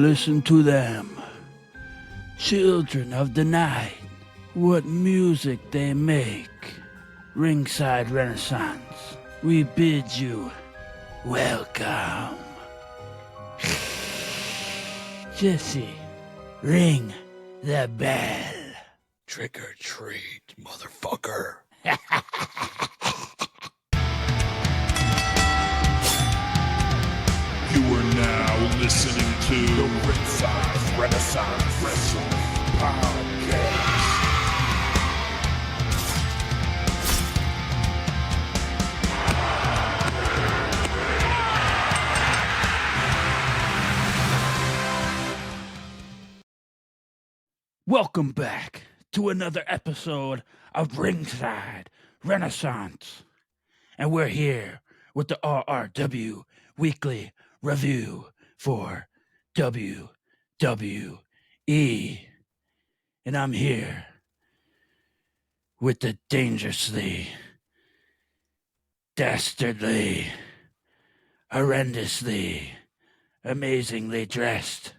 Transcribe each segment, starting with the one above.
Listen to them. Children of the night. What music they make. Ringside Renaissance. We bid you welcome. Jesse, ring the bell. Trick or treat, motherfucker. You are now listening to the Ringside Renaissance Wrestling Podcast. Welcome back to another episode of Ringside Renaissance. And we're here with the RRW Weekly Review for WWE. And I'm here with the dangerously, dastardly, horrendously, amazingly dressed,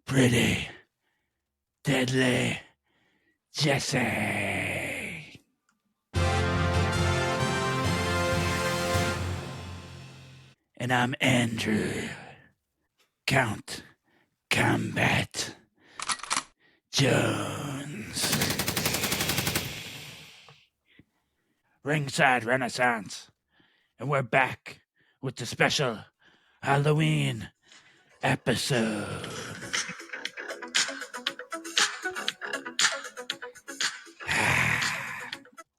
pretty, deadly Jesse. And I'm Andrew, Count Kombat Jones. Ringside Renaissance. And we're back with the special Halloween episode.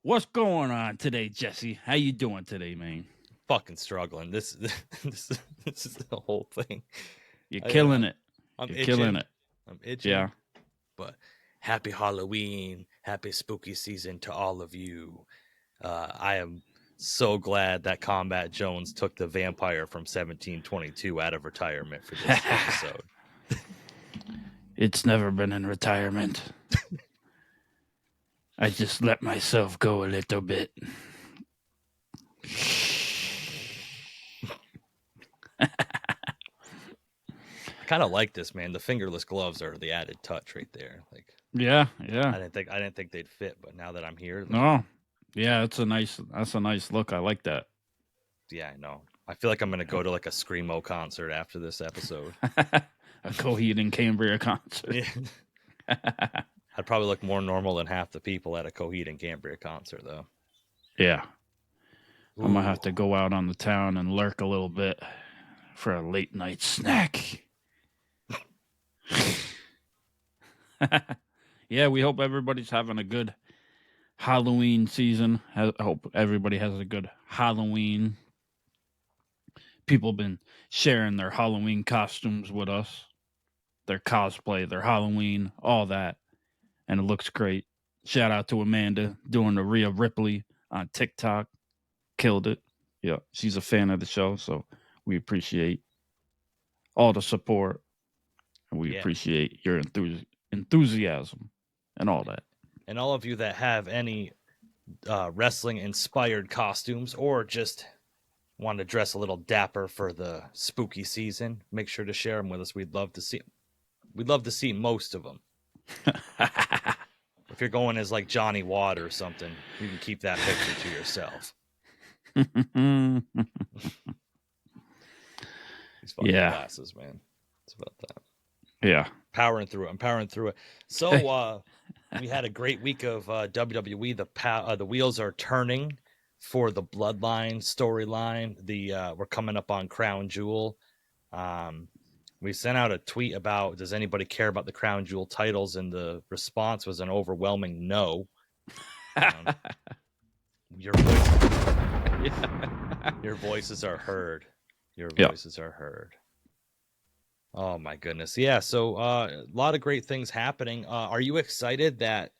What's going on today, Jesse? How you doing today, man? Fucking struggling. This is the whole thing. You're killing it. I'm You're itching. killing it. I'm itching. Yeah. But happy Halloween, happy spooky season to all of you. I am so glad that Kombat Jones took the vampire from 1722 out of retirement for this episode. It's never been in retirement. I just let myself go a little bit. I kind of like this, man. The fingerless gloves are the added touch right there. Like, Yeah. I didn't think they'd fit, but now that I'm here, No. Yeah, that's a nice look. I like that. yeah, I know. I feel like I'm gonna go to like a screamo concert after this episode. A Coheed and Cambria concert. Yeah. I'd probably look more normal than half the people at a Coheed and Cambria concert, though. Yeah. Ooh. I'm going to have to go out on the town and lurk a little bit for a late night snack. Yeah, we hope everybody's having a good Halloween season. I hope everybody has a good Halloween. People have been sharing their Halloween costumes with us, their cosplay, their Halloween, all that. And it looks great. Shout out to Amanda doing the Rhea Ripley on TikTok. Killed it. Yeah, she's a fan of the show, so we appreciate all the support. And we appreciate your enthusiasm and all that. And all of you that have any wrestling-inspired costumes or just want to dress a little dapper for the spooky season, make sure to share them with us. We'd love to see most of them. If you're going as like Johnny Watt or something, you can keep that picture to yourself. These fucking glasses, man. It's about that. Yeah. I'm powering through it. So we had a great week of WWE. The wheels are turning for the Bloodline storyline. We're coming up on Crown Jewel. We sent out a tweet about, does anybody care about the Crown Jewel titles? And the response was an overwhelming no. Your voices are heard. Your voices are heard. Oh, my goodness. Yeah, so a lot of great things happening. Are you excited that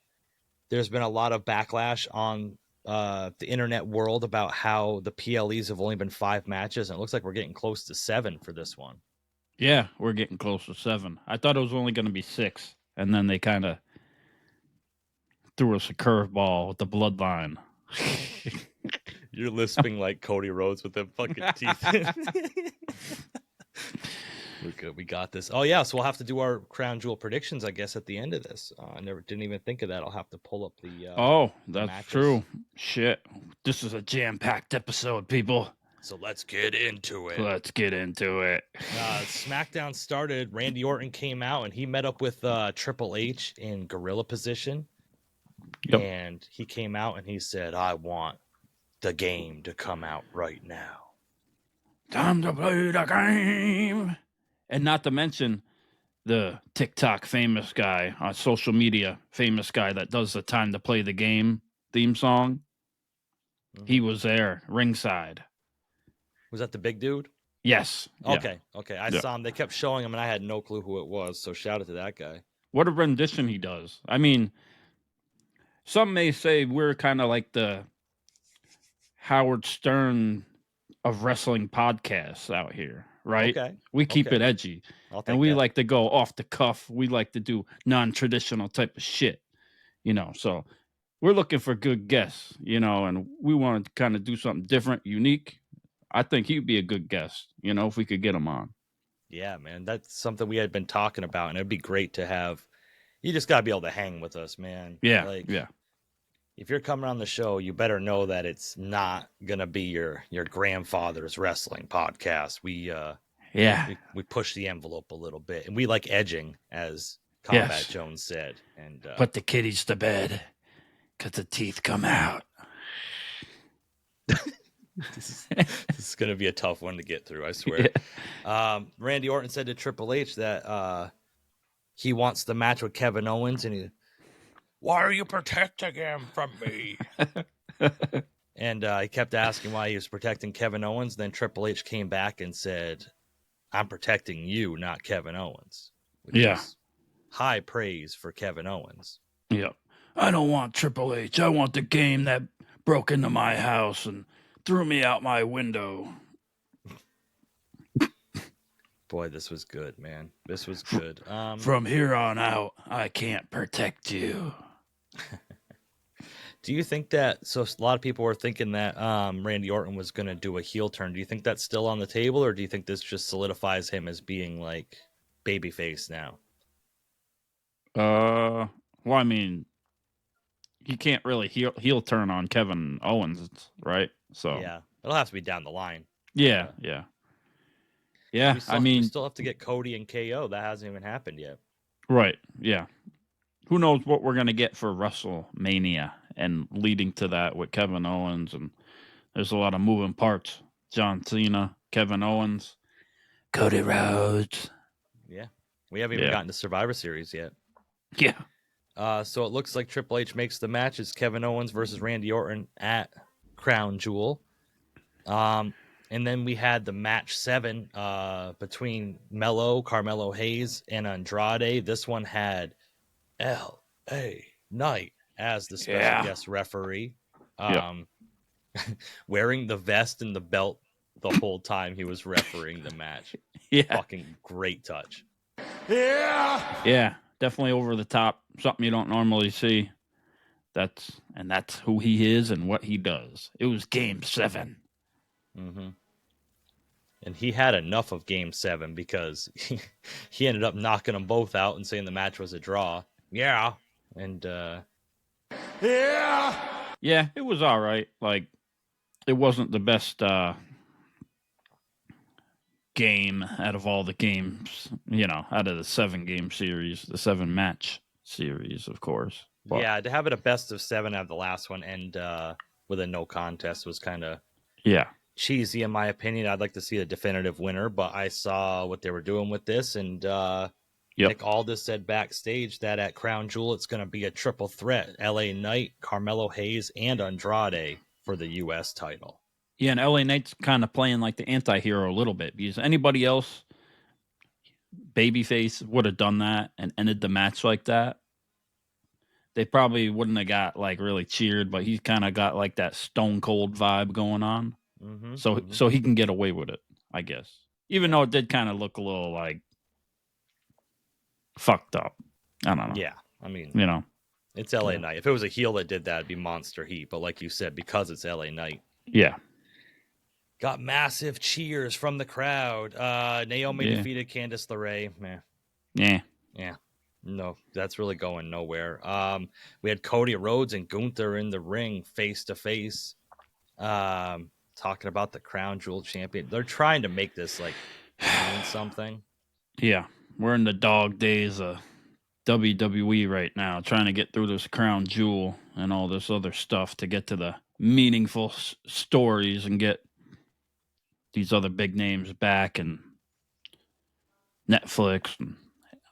there's been a lot of backlash on the internet world about how the PLEs have only been 5 matches? And it looks like we're getting close to 7 for this one. Yeah, we're getting close to 7. I thought it was only going to be 6, and then they kind of threw us a curveball with the Bloodline. You're lisping like Cody Rhodes with them fucking teeth. We're good. We got this. Oh yeah, so we'll have to do our crown jewel predictions, I guess, at the end of this. I didn't even think of that. I'll have to pull up the. That's matches. true. Shit, this is a jam-packed episode, people. So let's get into it. Let's get into it. SmackDown started. Randy Orton came out and he met up with Triple H in gorilla position. Yep. And he came out and he said, "I want the game to come out right now. Time to play the game." And not to mention the TikTok famous guy on social media, famous guy that does the Time to Play the Game theme song. Mm-hmm. He was there, ringside. Was that the big dude? Yes. Okay. I saw him. They kept showing him, and I had no clue who it was. So shout out to that guy. What a rendition he does. I mean, some may say we're kind of like the Howard Stern of wrestling podcasts out here, right? Okay. We keep it edgy. And we like to go off the cuff. We like to do non-traditional type of shit, So we're looking for good guests, and we want to kind of do something different, unique. I think he'd be a good guest, if we could get him on. Yeah, man. That's something we had been talking about, and it'd be great to have. You just got to be able to hang with us, man. Yeah, yeah. If you're coming on the show, you better know that it's not going to be your grandfather's wrestling podcast. We push the envelope a little bit, and we like edging, as Kombat Jones said. And put the kiddies to bed because the teeth come out. This is going to be a tough one to get through, I swear. Yeah. Randy Orton said to Triple H that he wants the match with Kevin Owens, and why are you protecting him from me? And he kept asking why he was protecting Kevin Owens. Then Triple H came back and said, "I'm protecting you, not Kevin Owens." Which is high praise for Kevin Owens. Yeah. I don't want Triple H. I want the game that broke into my house and threw me out my window. Boy, this was good, man. This was good. From here on out, I can't protect you. Do you think that? So a lot of people were thinking that Randy Orton was going to do a heel turn. Do you think that's still on the table, or do you think this just solidifies him as being like babyface now? Well, I mean, he can't really heel turn on Kevin Owens, right? So yeah, it'll have to be down the line. Yeah. We still have to get Cody and KO. That hasn't even happened yet. Right. Yeah. Who knows what we're gonna get for WrestleMania and leading to that with Kevin Owens, and there's a lot of moving parts. John Cena, Kevin Owens, Cody Rhodes. Yeah, we haven't even gotten to Survivor Series yet. Yeah. So it looks like Triple H makes the match as Kevin Owens versus Randy Orton at Crown Jewel. And then we had the match 7 between Carmelo Hayes, and Andrade. This one had L.A. Knight as the special guest referee, wearing the vest and the belt the whole time he was refereeing the match. Fucking great touch. Yeah, definitely over the top. Something you don't normally see. That's who he is and what he does. It was Game 7. Mm-hmm. And he had enough of Game 7 because he ended up knocking them both out and saying the match was a draw. Yeah. And yeah, it was all right. Like, it wasn't the best game out of all the games, out of the 7-game series, the 7-match series, of course. But, yeah, to have it a best of 7 out of the last one and with a no contest was kind of cheesy, in my opinion. I'd like to see a definitive winner, but I saw what they were doing with this, and Nick Aldis said backstage that at Crown Jewel it's going to be a triple threat: LA Knight, Carmelo Hayes, and Andrade for the U.S. title. Yeah, and LA Knight's kind of playing like the anti-hero a little bit, because anybody else, babyface, would have done that and ended the match like that. They probably wouldn't have got like really cheered, but he's kind of got like that Stone Cold vibe going on. Mm-hmm, so he can get away with it, I guess. Even though it did kind of look a little like fucked up. I don't know. Yeah, I mean, it's LA Knight. If it was a heel that did that, it'd be Monster Heat. But like you said, because it's LA Knight. Yeah. got massive cheers from the crowd. Naomi defeated Candice LeRae. Meh. Yeah. No, that's really going nowhere. We had Cody Rhodes and Gunther in the ring face to face, talking about the crown jewel champion. They're trying to make this like mean something. Yeah, we're in the dog days of WWE right now, trying to get through this crown jewel and all this other stuff to get to the meaningful stories and get these other big names back and Netflix and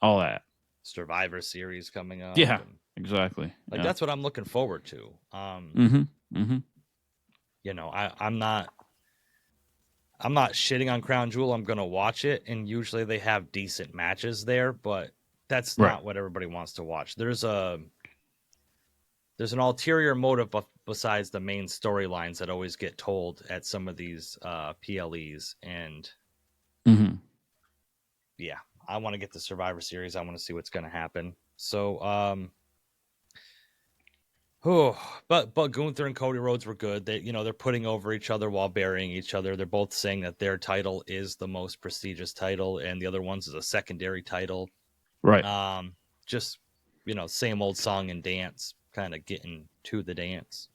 all that. Survivor Series coming up. Yeah, exactly. Like that's what I'm looking forward to. You know, I'm not shitting on Crown Jewel. I'm gonna watch it, and usually they have decent matches there, but that's not what everybody wants to watch. There's an ulterior motive besides the main storylines that always get told at some of these PLEs, and yeah, I want to get the Survivor Series. I want to see what's going to happen. So, but Gunther and Cody Rhodes were good. They're putting over each other while burying each other. They're both saying that their title is the most prestigious title, and the other one's is a secondary title. Right. Just same old song and dance, kind of getting to the dance.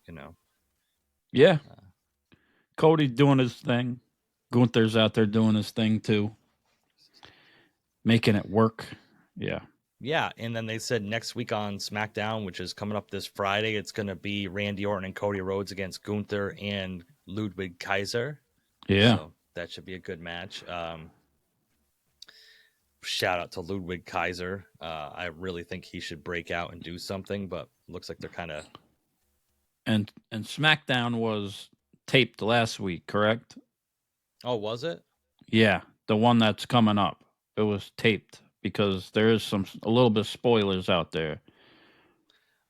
Yeah. Cody's doing his thing. Gunther's out there doing his thing too. Making it work. Yeah. Yeah, and then they said next week on SmackDown, which is coming up this Friday, it's going to be Randy Orton and Cody Rhodes against Gunther and Ludwig Kaiser. Yeah. So that should be a good match. Shout out to Ludwig Kaiser. I really think he should break out and do something, but looks like they're kind of... And SmackDown was taped last week, correct? Oh, was it? Yeah, the one that's coming up. It was taped because there is a little bit of spoilers out there.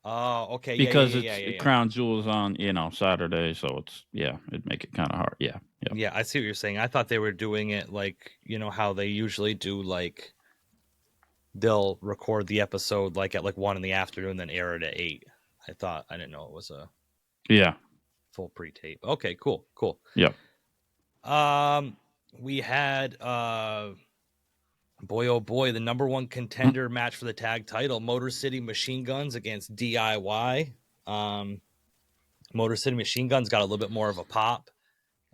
Oh, okay. Because it's Crown Jewel's on, Saturday, so it'd make it kind of hard. Yeah. Yeah, I see what you're saying. I thought they were doing it like, how they usually do, like they'll record the episode like at 1 in the afternoon, then air it at 8. I didn't know it was a full pre-tape. Okay, cool. Yeah. We had boy, oh boy, the number one contender match for the tag title, Motor City Machine Guns against DIY. Motor City Machine Guns got a little bit more of a pop.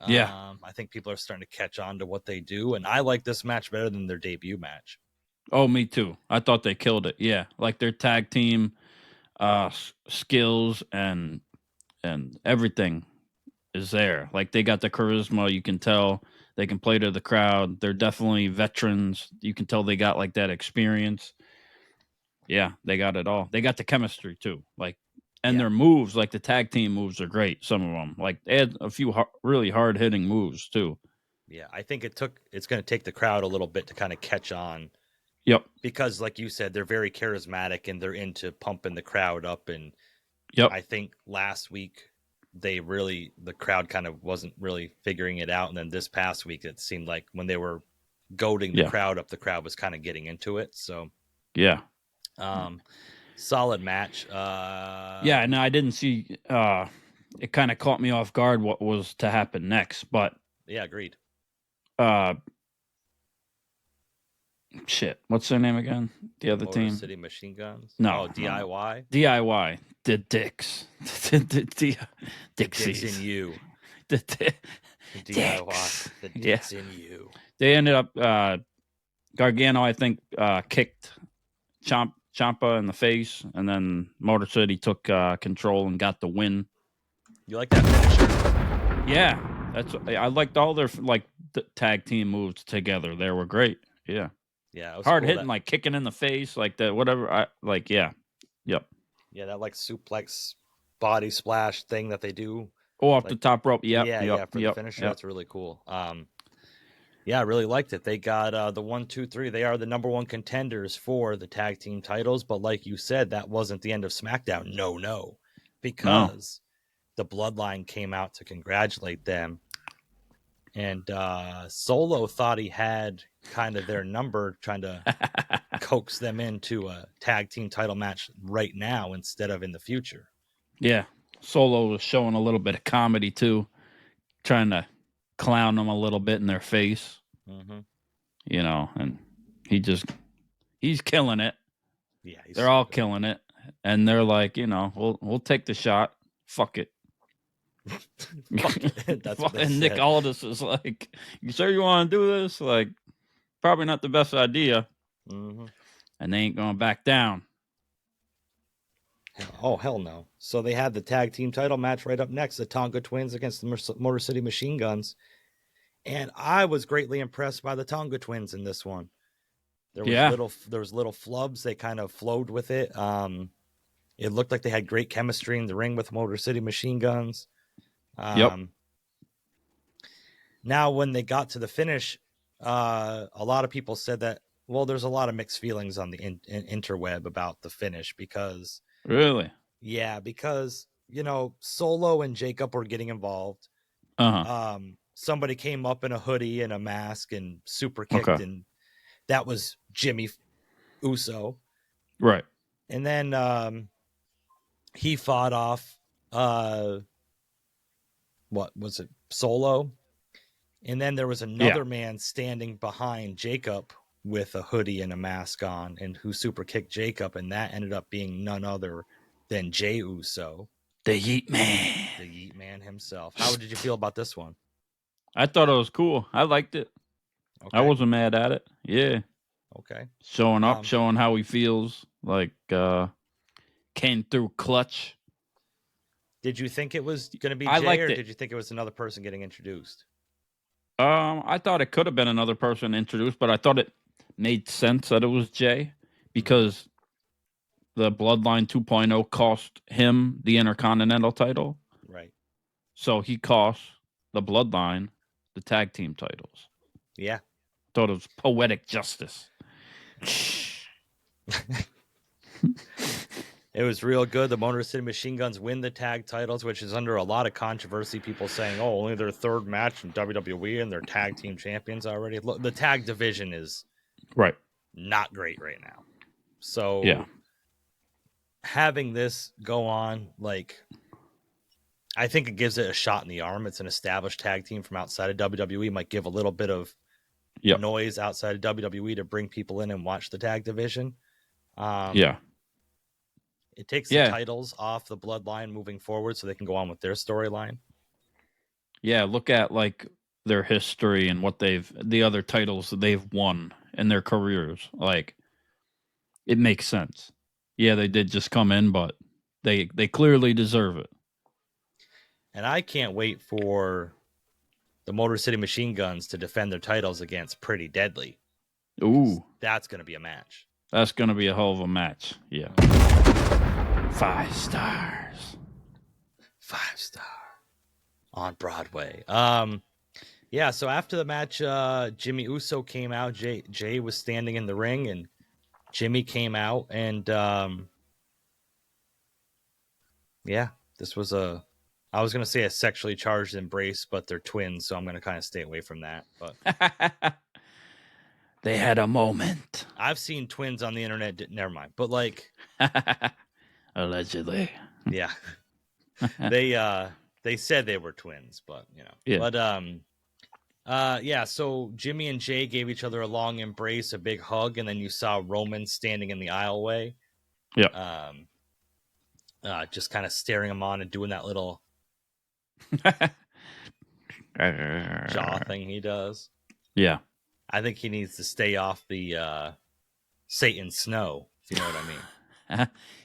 I think people are starting to catch on to what they do, and I like this match better than their debut match. Oh, me too. I thought they killed it. Yeah, like their tag team skills and everything is there. Like they got the charisma. You can tell they can play to the crowd. They're definitely veterans. You can tell they got like that experience. Yeah, they got it all. They got the chemistry too. Their moves, like the tag team moves, are great. Some of them, like they had a few really hard hitting moves too. Yeah, I think it's going to take the crowd a little bit to kind of catch on. Yep. Because, like you said, they're very charismatic and they're into pumping the crowd up. And I think last week the crowd kind of wasn't really figuring it out. And then this past week, it seemed like when they were goading the crowd up, the crowd was kind of getting into it. So, solid match. No, I didn't see. It kind of caught me off guard what was to happen next, but yeah, agreed. Shit, what's their name again? The other Motor team? City Machine Guns? No. DIY? DIY. The Dicks. Dixies. Dicks in you. The DIY. The Dicks in you. They ended up, Gargano, I think, kicked Ciampa in the face, and then Motor City took control and got the win. You like that finisher? Yeah. I liked all their tag team moves together. They were great. Yeah. Yeah, it was hard cool hitting, like kicking in the face, like that, whatever. Yep. Yeah, that like suplex body splash thing that they do. Oh, off the top rope. Yep. For the finisher, that's really cool. Yeah, I really liked it. They got the 1, 2, 3. They are the number one contenders for the tag team titles. But like you said, that wasn't the end of SmackDown. No, because the Bloodline came out to congratulate them. And Solo thought he had kind of their number, trying to coax them into a tag team title match right now instead of in the future. Yeah. Solo was showing a little bit of comedy too, trying to clown them a little bit in their face, Mm-hmm. and he's killing it. Yeah, They're all killing it, and they're like, we'll take the shot. Fuck it. Fuck it. That's what they and Nick said. Aldis is like, you sure you want to do this? Like, probably not the best idea. Mm-hmm. And they ain't going back down. Oh, hell no. So they had the tag team title match right up next, the Tonga Twins against the Motor City Machine Guns. And I was greatly impressed by the Tonga Twins in this one. There was little flubs. They kind of flowed with it. It looked like they had great chemistry in the ring with Motor City Machine Guns. Yep. Now, when they got to the finish, a lot of people said that, well, there's a lot of mixed feelings on the interweb about the finish because... Really? Yeah, because, Solo and Jacob were getting involved. Uh-huh. Somebody came up in a hoodie and a mask and super kicked, and that was Jimmy Uso. Right. And then he fought off, what was it, Solo? And then there was another man standing behind Jacob with a hoodie and a mask on, and who super kicked Jacob, and that ended up being none other than Jey Uso. The Yeet Man. The Yeet Man himself. How did you feel about this one? I thought it was cool. I liked it. Okay. I wasn't mad at it. Yeah. Okay. Showing up, showing how he feels. Like, came through clutch. Did you think it was going to be Jey, or did you think it was another person getting introduced? I thought it could have been another person introduced, but I thought it made sense that it was Jey because the Bloodline 2.0 cost him the Intercontinental title. Right. So he cost the Bloodline the tag team titles. Yeah. Thought it was poetic justice. It was real good. The Motor City Machine Guns win the tag titles, which is under a lot of controversy. People saying, oh, only their third match in WWE and they're tag team champions already. Look, the tag division is not great right now. So having this go on, I think it gives it a shot in the arm. It's an established tag team from outside of WWE. Might give a little bit of noise outside of WWE to bring people in and watch the tag division. It takes the titles off the Bloodline moving forward so they can go on with their storyline. Yeah, look at their history and what the other titles that they've won in their careers. It makes sense. Yeah, they did just come in, but they clearly deserve it. And I can't wait for the Motor City Machine Guns to defend their titles against Pretty Deadly. Ooh. That's going to be a match. That's going to be a hell of a match. Yeah. 5 stars. 5 star. On Broadway. So after the match, Jimmy Uso came out. Jey was standing in the ring, and Jimmy came out, and this was I was going to say a sexually charged embrace, but they're twins, so I'm going to kind of stay away from that. But they had a moment. I've seen twins on the internet. Never mind. But allegedly. Yeah. They said they were twins, but But so Jimmy and Jey gave each other a long embrace, a big hug, and then you saw Roman standing in the aisleway. Yeah. Just kind of staring him on and doing that little jaw thing he does. Yeah. I think he needs to stay off the Satan snow, if you know what I mean.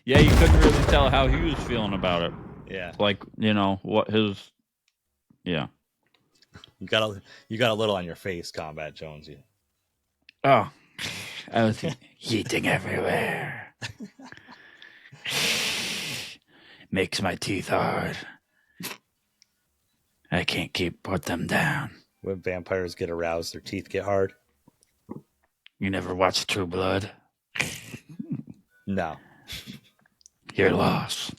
Yeah, you couldn't really tell how he was feeling about it. Yeah. What his... Yeah. You got a little on your face, Combat Jones. Oh. I was yeeting everywhere. Makes my teeth hard. I can't put them down. When vampires get aroused, their teeth get hard. You never watched True Blood? No. You're lost.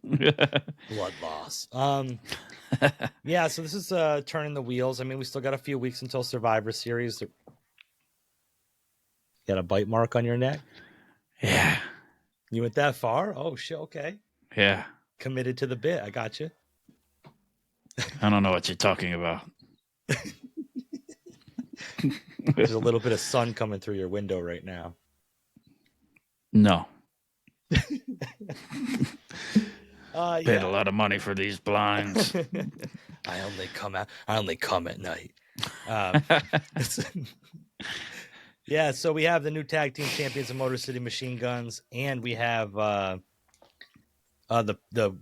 Blood loss. So this is turning the wheels. I mean, we still got a few weeks until Survivor Series. Got a bite mark on your neck? Yeah. You went that far? Oh shit, okay. Yeah. Committed to the bit. I got you. I don't know what you're talking about. There's a little bit of sun coming through your window right now. No. Yeah. Paid a lot of money for these blinds. I only come at night. Yeah, so we have the new tag team champions of Motor City Machine Guns, and we have the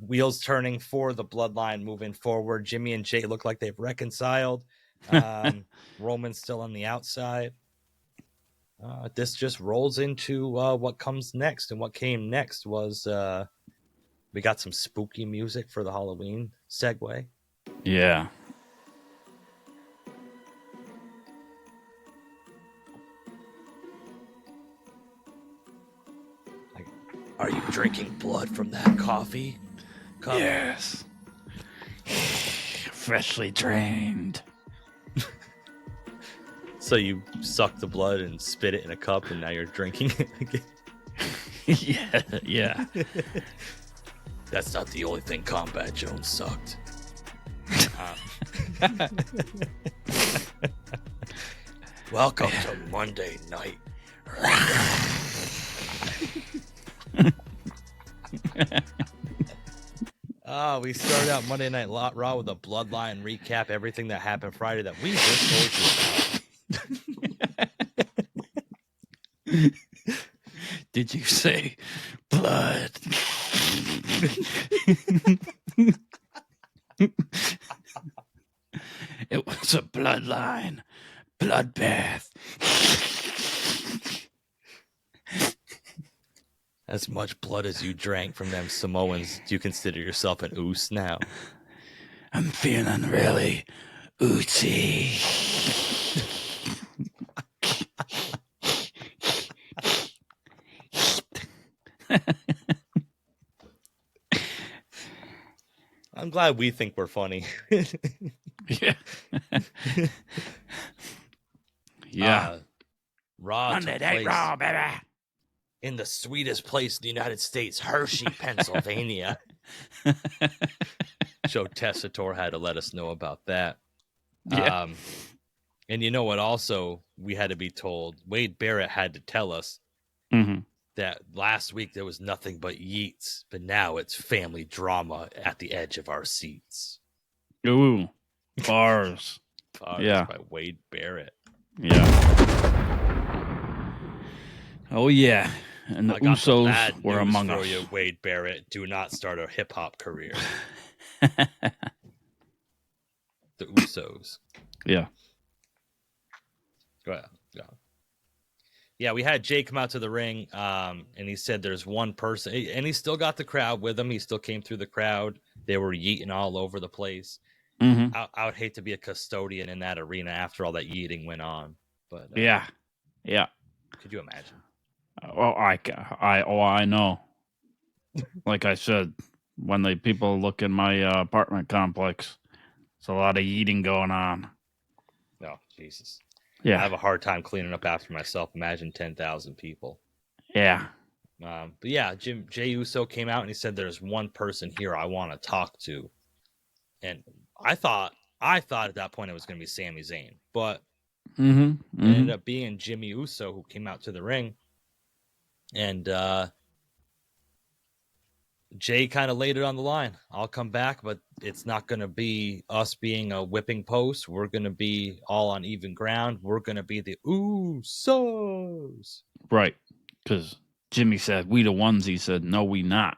wheels turning for the Bloodline moving forward. Jimmy and Jay look like they've reconciled. Roman's still on the outside. This just rolls into what comes next, and what came next was we got some spooky music for the Halloween segue. Yeah. Are you drinking blood from that coffee cup? Yes. Freshly drained. So you suck the blood and spit it in a cup, and now you're drinking it again? Yeah. That's not the only thing Kombat Jones sucked. Welcome to Monday night. We started out Monday Night Raw with a Bloodline recap, everything that happened Friday that we just told you about. Did you say blood? It was a bloodline bloodbath. As much blood as you drank from them Samoans, do you consider yourself an oos now? I'm feeling really oozy. I'm glad we think we're funny. Yeah. Yeah. Raw Monday took Night place Raw, baby. in the sweetest place in the United States, Hershey, Pennsylvania. Joe Tessitore had to let us know about that. Yeah. And you know what? Also, we had to be told. Wade Barrett had to tell us that last week there was nothing but yeets, but now it's family drama at the edge of our seats. Ooh, bars. Yeah. By Wade Barrett. Yeah. Oh yeah, and the I got the Usos bad were news among for us. you, Wade Barrett. Do not start a hip hop career. The Usos. Yeah. Go ahead. Yeah, we had Jay come out to the ring, and he said there's one person, and he still got the crowd with him. He still came through the crowd. They were yeeting all over the place. I would hate to be a custodian in that arena after all that yeeting went on. But yeah. Could you imagine? Well, I know. Like I said, when the people look in my apartment complex, there's a lot of eating going on. No, Jesus. Yeah. I have a hard time cleaning up after myself. Imagine 10,000 people. Yeah. But yeah, Jay Uso came out and he said, "There's one person here I want to talk to," and I thought at that point it was going to be Sami Zayn, but it ended up being Jimmy Uso who came out to the ring, and Jay kind of laid it on the line. I'll come back, but it's not going to be us being a whipping post. We're going to be all on even ground. We're going to be the Usos. Right. Because Jimmy said, "We the ones." He said, "No, we not.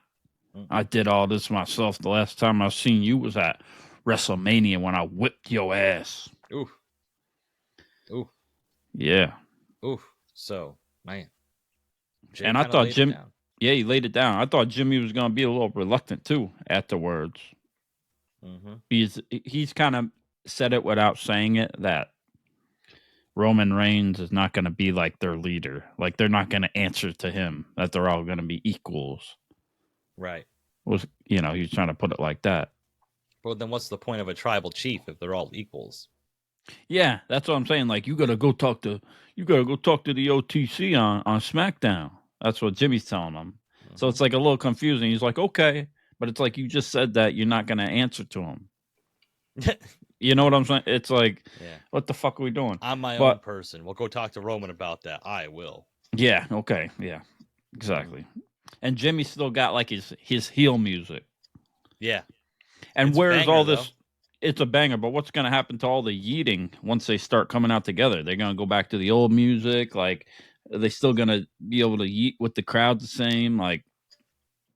I did all this myself. The last time I seen you was at WrestleMania when I whipped your ass." Ooh. Yeah. Ooh. So, man. Jay and I thought Jim... down. Yeah, he laid it down. I thought Jimmy was going to be a little reluctant, too, afterwards. He's kind of said it without saying it, that Roman Reigns is not going to be like their leader. Like, they're not going to answer to him, that they're all going to be equals. Right. He's trying to put it like that. Well, then what's the point of a tribal chief if they're all equals? Yeah, that's what I'm saying. Like, you got to go talk to the OTC on SmackDown. That's what Jimmy's telling him. So it's like a little confusing. He's like, okay, but it's like you just said that you're not going to answer to him. You know what I'm saying? It's like, Yeah. what the fuck are we doing? I'm my own But person. We'll go talk to Roman about that. I will. yeah, okay, yeah, exactly. And Jimmy still got like his heel music. Yeah. And It's a where's banger, all this? though. It's a banger, but what's going to happen to all the yeeting once they start coming out together? They're going to go back to the old music. Like, are they still going to be able to yeet with the crowd the same? Like,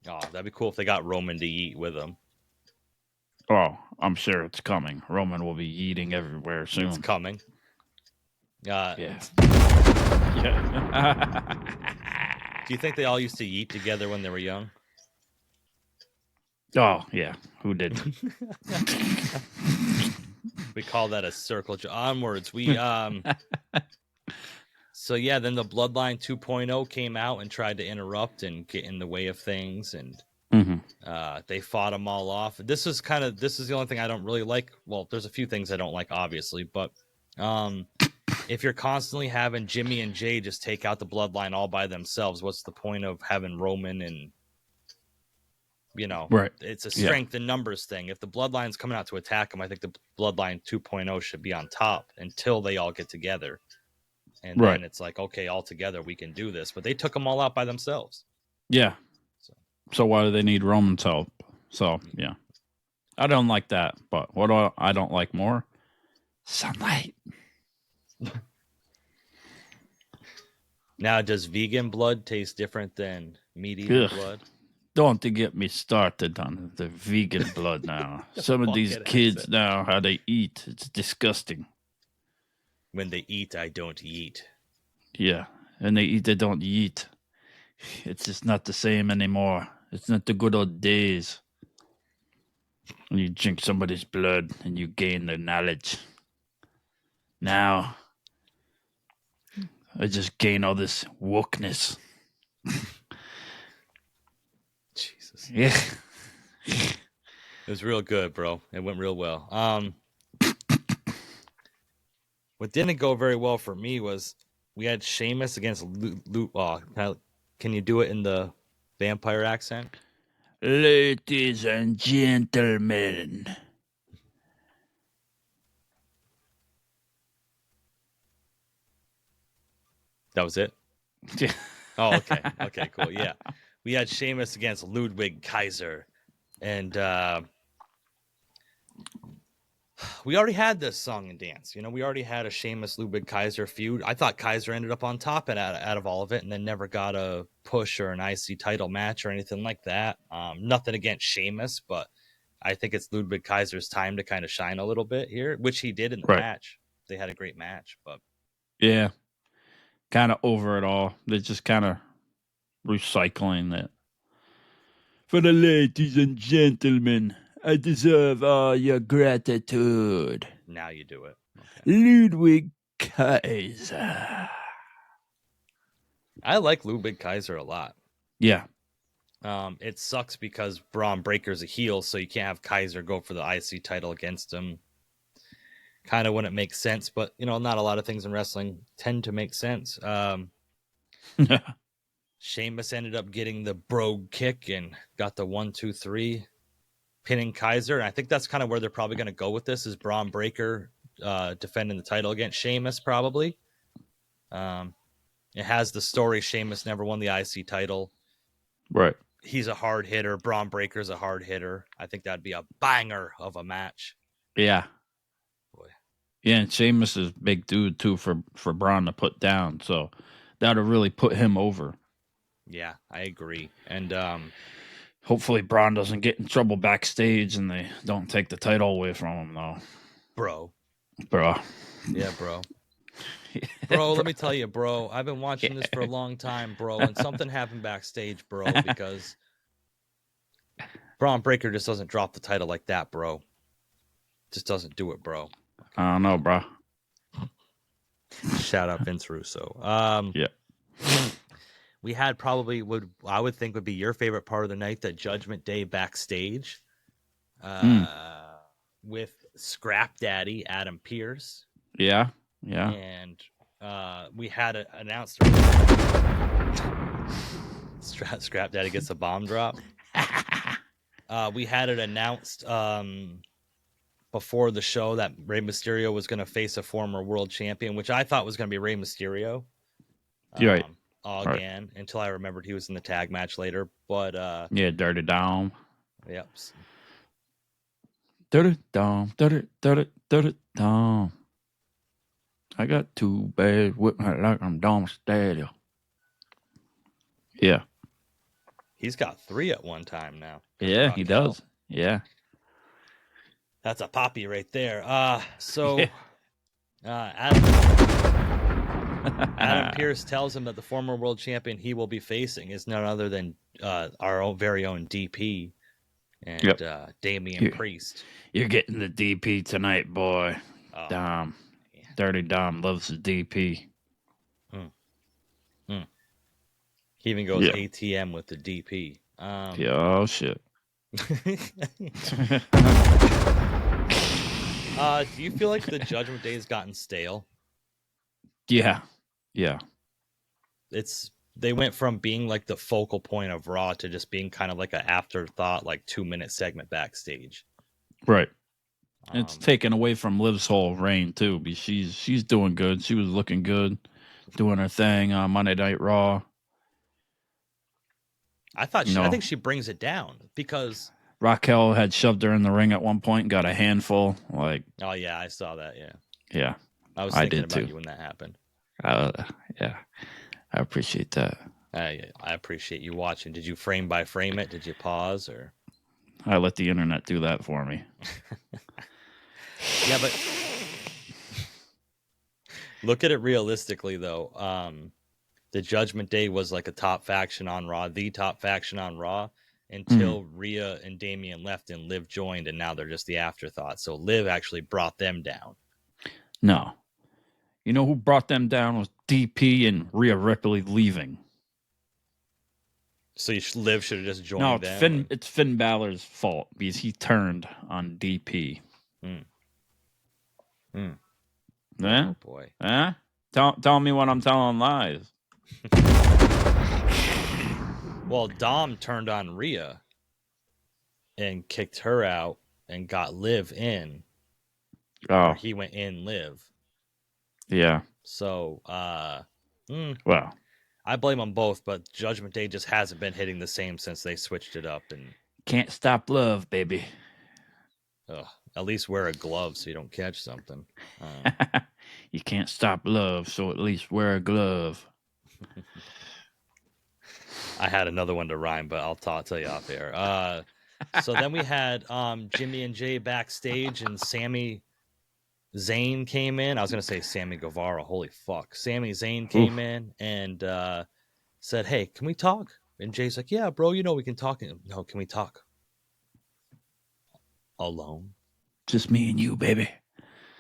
Oh, that'd be cool if they got Roman to eat with them. oh, I'm sure it's coming. Roman will be yeeting everywhere soon. It's coming. Yeah. Do you think they all used to eat together when they were young? Oh, yeah. Who didn't? We call that a circle. Onwards. So yeah, then the Bloodline 2.0 came out and tried to interrupt and get in the way of things, and they fought them all off. This is the only thing I don't really like. Well, there's a few things I don't like, obviously, but if you're constantly having Jimmy and Jay just take out the Bloodline all by themselves, what's the point of having Roman and right? It's a strength in numbers thing. If the Bloodline's coming out to attack them, I think the Bloodline 2.0 should be on top until they all get together. And then it's like, okay, all together we can do this. But they took them all out by themselves. Yeah. So why do they need Roman's help? So, yeah. I don't like that. But what do I don't like more? Sunlight. Now, does vegan blood taste different than meat-eating blood? Don't get me started on the vegan blood now. Some of these kids now, how they eat, it's disgusting. When they eat, I don't eat. Yeah, and they eat, they don't eat. It's just not the same anymore. It's not the good old days. When you drink somebody's blood and you gain their knowledge. Now, I just gain all this wokeness. Jesus. Yeah. It was real good, bro. It went real well. What didn't go very well for me was we had Sheamus against can you do it in the vampire accent? Ladies and gentlemen. That was it? Yeah. Oh, okay. Okay, cool. Yeah. We had Sheamus against Ludwig Kaiser. And we already had this song and dance. We already had a Sheamus Ludwig Kaiser feud. I thought Kaiser ended up on top out of all of it and then never got a push or an IC title match or anything like that. Nothing against Sheamus, but I think it's Ludwig Kaiser's time to kind of shine a little bit here, which he did in the match. They had a great match, but yeah, kind of over it all. They're just kind of recycling it. For the ladies and gentlemen, I deserve all your gratitude. Now you do it. Okay. Ludwig Kaiser. I like Ludwig Kaiser a lot. Yeah. It sucks because Bron Breakker's a heel, so you can't have Kaiser go for the IC title against him. Kind of wouldn't make sense, but, not a lot of things in wrestling tend to make sense. Sheamus ended up getting the brogue kick and got the 1-2-3, pinning Kaiser. And I think that's kind of where they're probably going to go with this, is Bron Breakker defending the title against Sheamus, probably. It has the story Sheamus never won the IC title. Right. He's a hard hitter. Bron Breakker's a hard hitter. I think that'd be a banger of a match. Yeah. Boy. Yeah, and Sheamus is a big dude, too, for Braun to put down. So that would really put him over. Yeah, I agree. And hopefully Braun doesn't get in trouble backstage and they don't take the title away from him, though. Bro. Yeah, bro. Bro, let me tell you, bro, I've been watching this for a long time, bro, and something happened backstage, bro, because Bron Breakker just doesn't drop the title like that, bro. Just doesn't do it, bro. I don't know, bro. Shout out Vince Russo. Yeah. We had probably I would think would be your favorite part of the night, that Judgment Day backstage with Scrap Daddy Adam Pearce. Yeah. And we had it announced. Scrap Daddy gets a bomb drop. We had it announced by before the show that Rey Mysterio was going to face a former world champion, which I thought was going to be Rey Mysterio. Right. Again, until I remembered he was in the tag match later. But yeah, Dirty Dom. Yep. Dirty Dom. I got 2 bad with my like I'm Dom Stadio. Yeah. He's got 3 at one time now. Yeah, he does. Yeah. That's a poppy right there. Adam Pearce tells him that the former world champion he will be facing is none other than our very own DP and Damien Priest. You're getting the DP tonight, boy. Oh, Dom. yeah. Dirty Dom loves the DP. He even goes ATM with the DP. Oh, shit. Do you feel like the Judgment Day has gotten stale? Yeah. They went from being like the focal point of Raw to just being kind of like an afterthought, like 2-minute segment backstage. Right. It's taken away from Liv's whole reign too, because she's doing good. She was looking good, doing her thing on Monday Night Raw. I think she brings it down because Raquel had shoved her in the ring at one point and got a handful. Like, oh yeah, I saw that. Yeah. I was thinking about too. You when that happened. Yeah, I appreciate that. I appreciate you watching. Did you frame by frame it? Did you pause or? I let the internet do that for me. Yeah, but look at it realistically, though. The Judgment Day was like a top faction on Raw, the top faction on Raw, until Rhea and Damien left and Liv joined, and now they're just the afterthought. So Liv actually brought them down. No. You know who brought them down was DP and Rhea Ripley leaving. So Liv should have just joined them? No, it's Finn Balor's fault because he turned on DP. Yeah? Oh, boy. Huh? Tell me when I'm telling lies. Well, Dom turned on Rhea and kicked her out and got Liv in. Oh. He went in Liv. Yeah. So, well, I blame them both, but Judgment Day just hasn't been hitting the same since they switched it up. And can't stop love, baby. At least wear a glove so you don't catch something. You can't stop love, so at least wear a glove. I had another one to rhyme, but I'll tell you off air. So then we had Jimmy and Jay backstage, and Sami Zayn came in. I was going to say Sammy Guevara. Holy fuck. Sami Zayn came in and said, hey, can we talk? And Jay's like, yeah, bro, you know we can talk. No, can we talk? Alone? Just me and you, baby.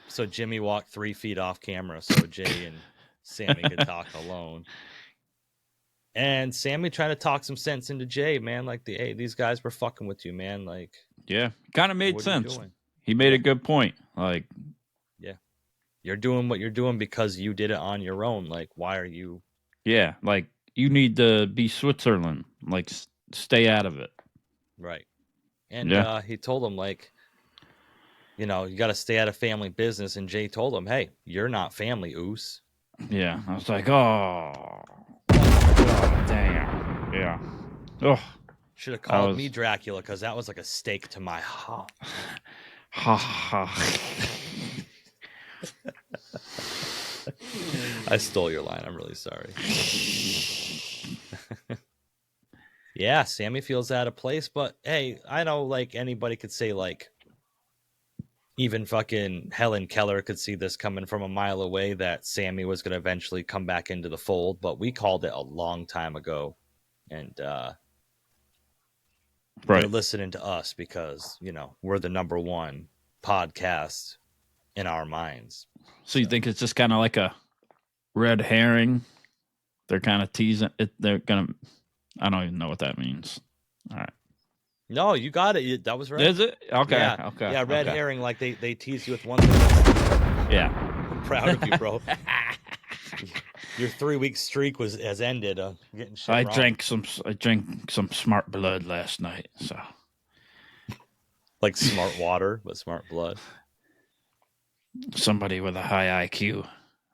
So Jimmy walked 3 feet off camera so Jay and Sammy could talk alone. And Sammy tried to talk some sense into Jay, man. Like, hey, these guys were fucking with you, man. Like, yeah, kind of made sense. He made a good point. Like, yeah, you're doing what you're doing because you did it on your own. Like, why are you? Yeah, like you need to be Switzerland. Like, stay out of it. Right. And he told him, like, you know, you got to stay out of family business. And Jay told him, hey, you're not family, Oos. Yeah, I was like, oh damn. Yeah. Oh. Should have called me Dracula because that was like a stake to my heart. Ha ha. I stole your line. I'm really sorry. Yeah, Sammy feels out of place, but hey, I know like anybody could say like even fucking Helen Keller could see this coming from a mile away that Sammy was going to eventually come back into the fold, but we called it a long time ago. And they're listening to us because, you know, we're the #1 podcast in our minds. So you think it's just kind of like a red herring? They're kind of teasing it. They're going to, I don't even know what that means. All right. No, you got it. That was right. Is it? Okay. Yeah, okay. Yeah, red okay. herring, like they tease you with one thing. Yeah. I'm proud of you, bro. Your 3-week streak has ended. Getting shit I wrong. drank some smart blood last night. So, like smart water, but smart blood. Somebody with a high IQ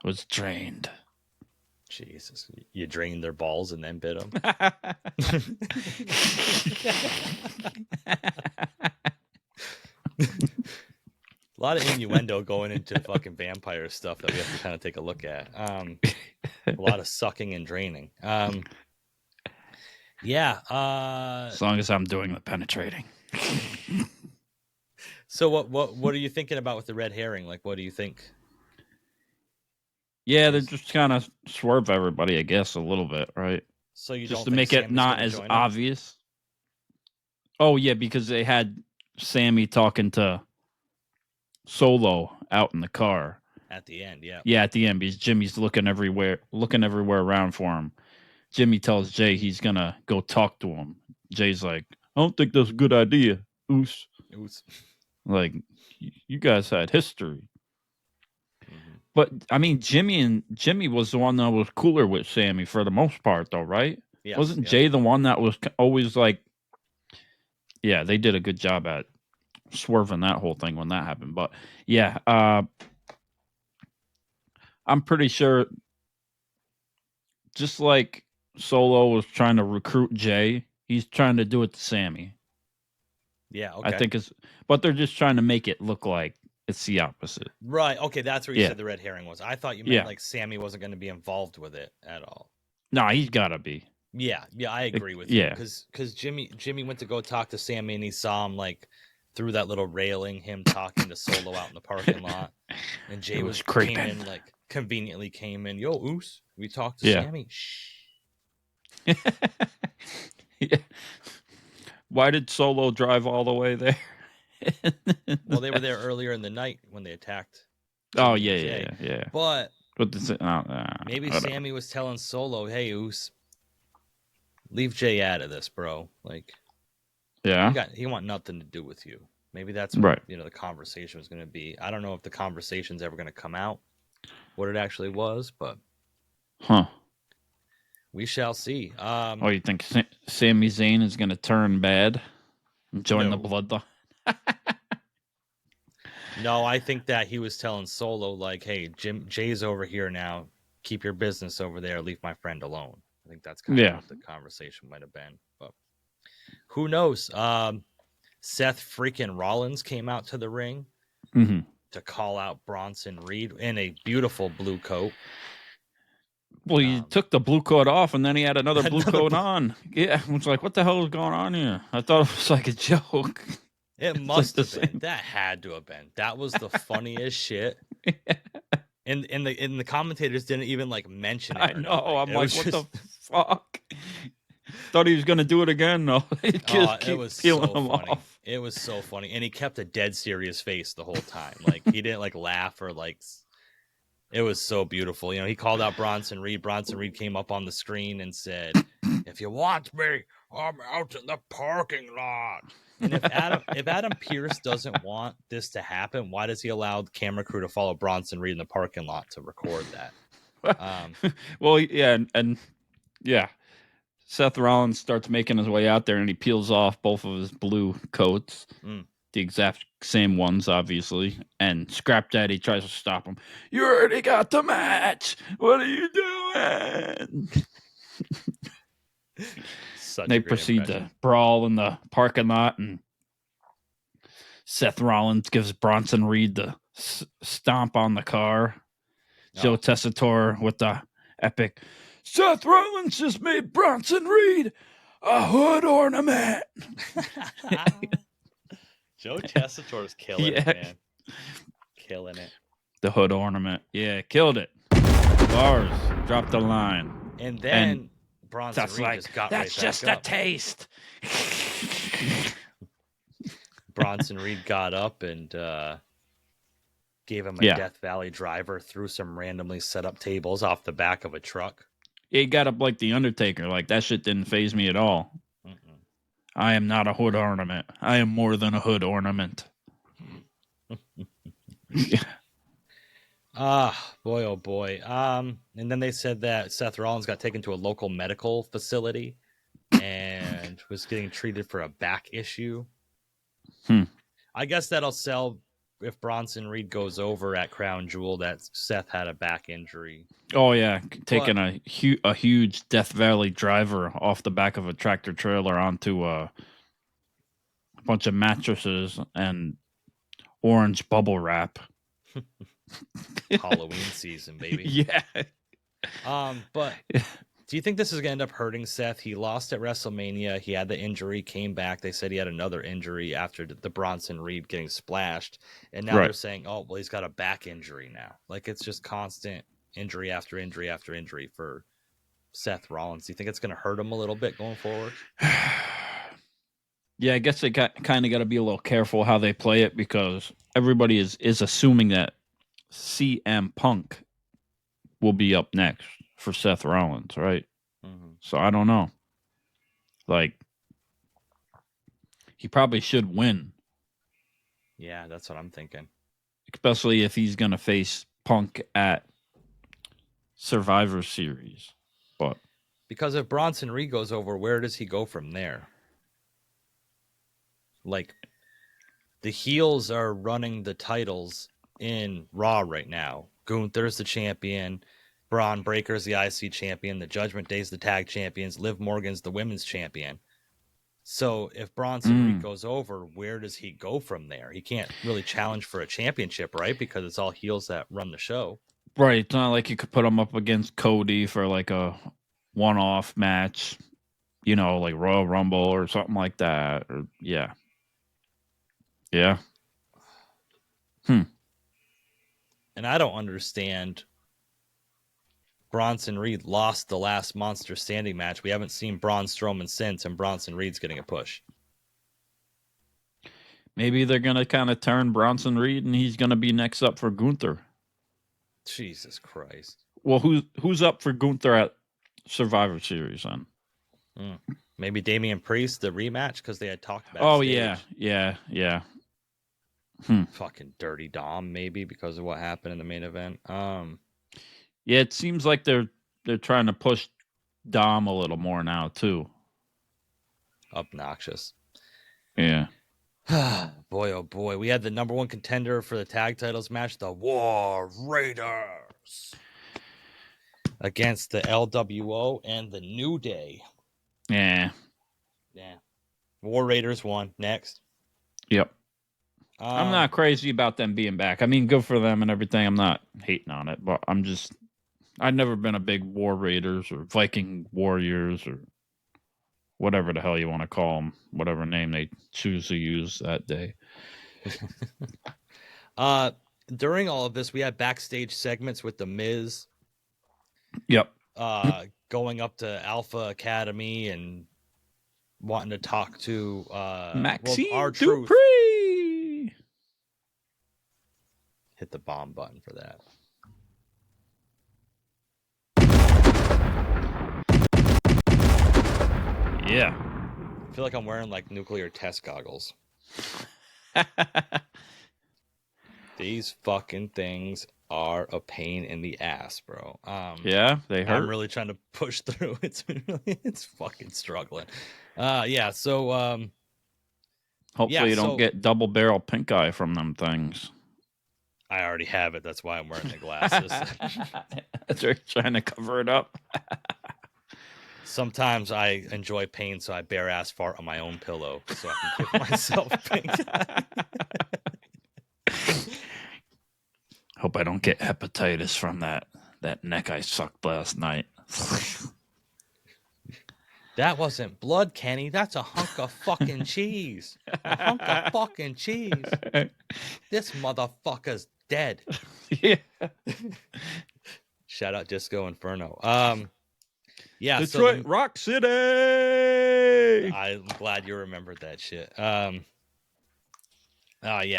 was drained. Jesus, you drained their balls and then bit them. A lot of innuendo going into fucking vampire stuff that we have to kind of take a look at. A lot of sucking and draining. Yeah. As long as I'm doing the penetrating. So what are you thinking about with the red herring? Like, what do you think? Yeah, they're just kind of swerve everybody, I guess, a little bit, right? So you Just don't to think make it Sammy's not gonna as join 'em? obvious. Oh yeah, because they had Sammy talking to Solo out in the car At the end, yeah. Yeah, at the end, because Jimmy's looking everywhere around for him. Jimmy tells Jay he's gonna go talk to him. Jay's like, I don't think that's a good idea. Oos. Like, you guys had history. Mm-hmm. But I mean, Jimmy was the one that was cooler with Sammy for the most part, though, right? Yes, Wasn't yes. Jay the one that was always like? Yeah, they did a good job at swerving that whole thing when that happened. But yeah, I'm pretty sure. Just like Solo was trying to recruit Jay, he's trying to do it to Sammy. Yeah, okay. I think but they're just trying to make it look like it's the opposite. Right. Okay, that's where you Yeah. said the red herring was. I thought you meant Yeah. like Sammy wasn't going to be involved with it at all. Nah, he's gotta be. Yeah, I agree with yeah. you because Jimmy went to go talk to Sammy and he saw him like through that little railing, him talking to Solo out in the parking lot, and Jay It was creeping. came in like conveniently came in. Yo, Oos, we talked to Yeah. Sammy. Shh. Yeah. Why did Solo drive all the way there? Well, they were there earlier in the night when they attacked. Oh Jimmy and yeah, Jay. yeah. But maybe whatever. Sammy was telling Solo, "Hey, Oos, leave Jay out of this, bro. Like, Yeah. he want nothing to do with you." Maybe that's what Right. the conversation was going to be. I don't know if the conversation's ever going to come out, what it actually was, but Huh. we shall see. Oh, you think Sami Zayn is gonna turn bad and join the No. Bloodline? No, I think that he was telling Solo like, "Hey, Jay's over here now. Keep your business over there. Leave my friend alone." I think that's kind of what the conversation might have been, but who knows? Seth freaking Rollins came out to the ring to call out Bronson Reed in a beautiful blue coat. Well, he took the blue coat off, and then he had another blue coat on. Yeah, I was like, what the hell is going on here? I thought it was like a joke. It must have been. That had to have been. That was the funniest shit. And the commentators didn't even like mention it. I know. I'm like, what the fuck? Thought he was gonna do it again. No, it was so funny. It was so funny, and he kept a dead serious face the whole time. Like he didn't like laugh or like. It was so beautiful. He called out Bronson Reed. Bronson Reed came up on the screen and said, "If you want me, I'm out in the parking lot." And if Adam Pearce doesn't want this to happen, why does he allow the camera crew to follow Bronson Reed in the parking lot to record that? Well, yeah, and yeah. Seth Rollins starts making his way out there, and he peels off both of his blue coats. The exact same ones, obviously. And Scrap Daddy tries to stop him. You already got the match. What are you doing? They proceed to brawl in the parking lot, and Seth Rollins gives Bronson Reed the stomp on the car. Joe Tessitore with the epic, Seth Rollins just made Bronson Reed a hood ornament. Joe Tessitore's killing it, man. Killing it. The hood ornament. Yeah, killed it. Lars dropped the line. And then Bronson Reed just got that's right back just up. a taste. Bronson Reed got up and gave him a Death Valley driver, threw some randomly set up tables off the back of a truck. He got up like the Undertaker. Like, that shit didn't faze me at all. I am not a hood ornament. I am more than a hood ornament. Boy, oh boy. And then they said that Seth Rollins got taken to a local medical facility and was getting treated for a back issue. I guess that'll sell if Bronson Reed goes over at Crown Jewel, that Seth had a back injury. Oh yeah, taking a huge Death Valley driver off the back of a tractor trailer onto a bunch of mattresses and orange bubble wrap. Halloween season, baby. Yeah. But do you think this is going to end up hurting Seth? He lost at WrestleMania. He had the injury, came back. They said he had another injury after the Bronson Reed getting splashed. And now they're saying, oh, well, he's got a back injury now. Like, it's just constant injury after injury after injury for Seth Rollins. Do you think it's going to hurt him a little bit going forward? Yeah, I guess they kind of got to be a little careful how they play it, because everybody is assuming that CM Punk will be up next for Seth Rollins, right? Mm-hmm. So I don't know. Like, he probably should win. Yeah, that's what I'm thinking. Especially if he's going to face Punk at Survivor Series. But because if Bronson Reed goes over, where does he go from there? Like, the heels are running the titles in Raw right now. Gunther's the champion. Bron Breakker's the IC champion. The Judgment Day's the tag champions. Liv Morgan's the women's champion. So if Bronson Reed goes over, where does he go from there? He can't really challenge for a championship, right? Because it's all heels that run the show. right, it's not like you could put him up against Cody for like a one-off match, you know, like Royal Rumble or something like that. Or yeah. And I don't understand. Bronson Reed lost the last Monster Standing match. We haven't seen Braun Strowman since, and Bronson Reed's getting a push. Maybe they're going to kind of turn Bronson Reed and he's going to be next up for Gunther. Jesus Christ. Well, who's up for Gunther at Survivor Series then? Maybe Damien Priest, the rematch, because they had talked about. Oh, yeah. Fucking Dirty Dom, maybe, because of what happened in the main event. Yeah, it seems like they're trying to push Dom a little more now too. Obnoxious. Yeah. Boy, oh boy. We had the number one contender for the tag titles match, the War Raiders, against the LWO and the New Day. Yeah. War Raiders won. Next. Yep. I'm not crazy about them being back. I mean, good for them and everything. I'm not hating on it, but I've never been a big War Raiders or Viking Warriors or whatever the hell you want to call them, whatever name they choose to use that day. During all of this, we had backstage segments with The Miz. Yep. Going up to Alpha Academy and wanting to talk to Maxine R-Truth. Dupree. Hit the bomb button for that. Yeah. I feel like I'm wearing like nuclear test goggles. These fucking things are a pain in the ass, bro. Yeah, they hurt. I'm really trying to push through. It's fucking struggling. So hopefully you don't get double barrel pink eye from them things. I already have it. That's why I'm wearing the glasses. They're trying to cover it up. Sometimes I enjoy pain, so I bare ass fart on my own pillow so I can give myself pink eye. Hope I don't get hepatitis from that neck I sucked last night. That wasn't blood, Kenny. That's a hunk of fucking cheese. A hunk of fucking cheese. This motherfucker's dead. Yeah. Shout out Disco Inferno. Yeah. Detroit Rock City. I'm glad you remembered that shit. Yeah.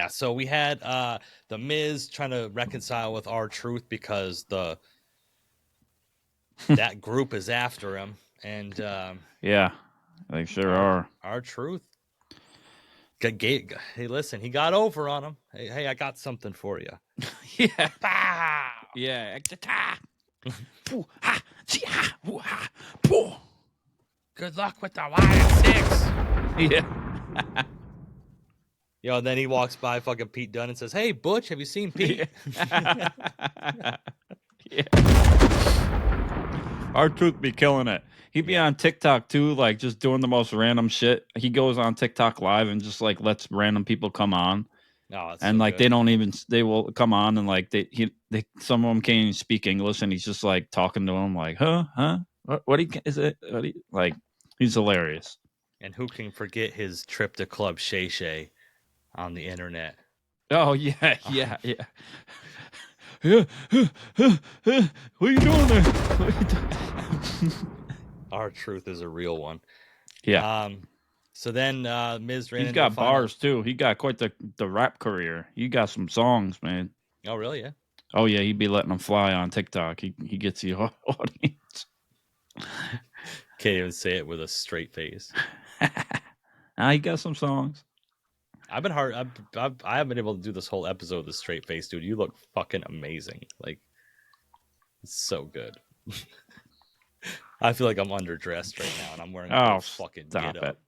So we had the Miz trying to reconcile with R-Truth because that group is after him, and yeah, they sure are. R-Truth. Hey, listen, he got over on him. Hey, I got something for you. Yeah. Bow! Yeah. Good luck with the Wyatt Six. Yeah. Yo, and then he walks by fucking Pete Dunne and says, "Hey, Butch, have you seen Pete?" Yeah. R-Truth be killing it. He'd be on TikTok too, like just doing the most random shit. He goes on TikTok live and just like lets random people come on. Oh, and so like good. they will come on and like they some of them can't even speak English and he's just like talking to them like what is it like he's hilarious. And who can forget his trip to Club Shay Shay on the internet? Oh yeah. What are you doing there? R-Truth is a real one. Yeah. So then Miz ran He's into got the final... bars too. He got quite the rap career. He got some songs, man. Oh really? Yeah. Oh yeah, he'd be letting them fly on TikTok. He gets the audience. Can't even say it with a straight face. He got some songs. I've been hard. I haven't been able to do this whole episode with a straight face, dude. You look fucking amazing. Like, it's so good. I feel like I'm underdressed right now, and I'm wearing a fucking stop get up.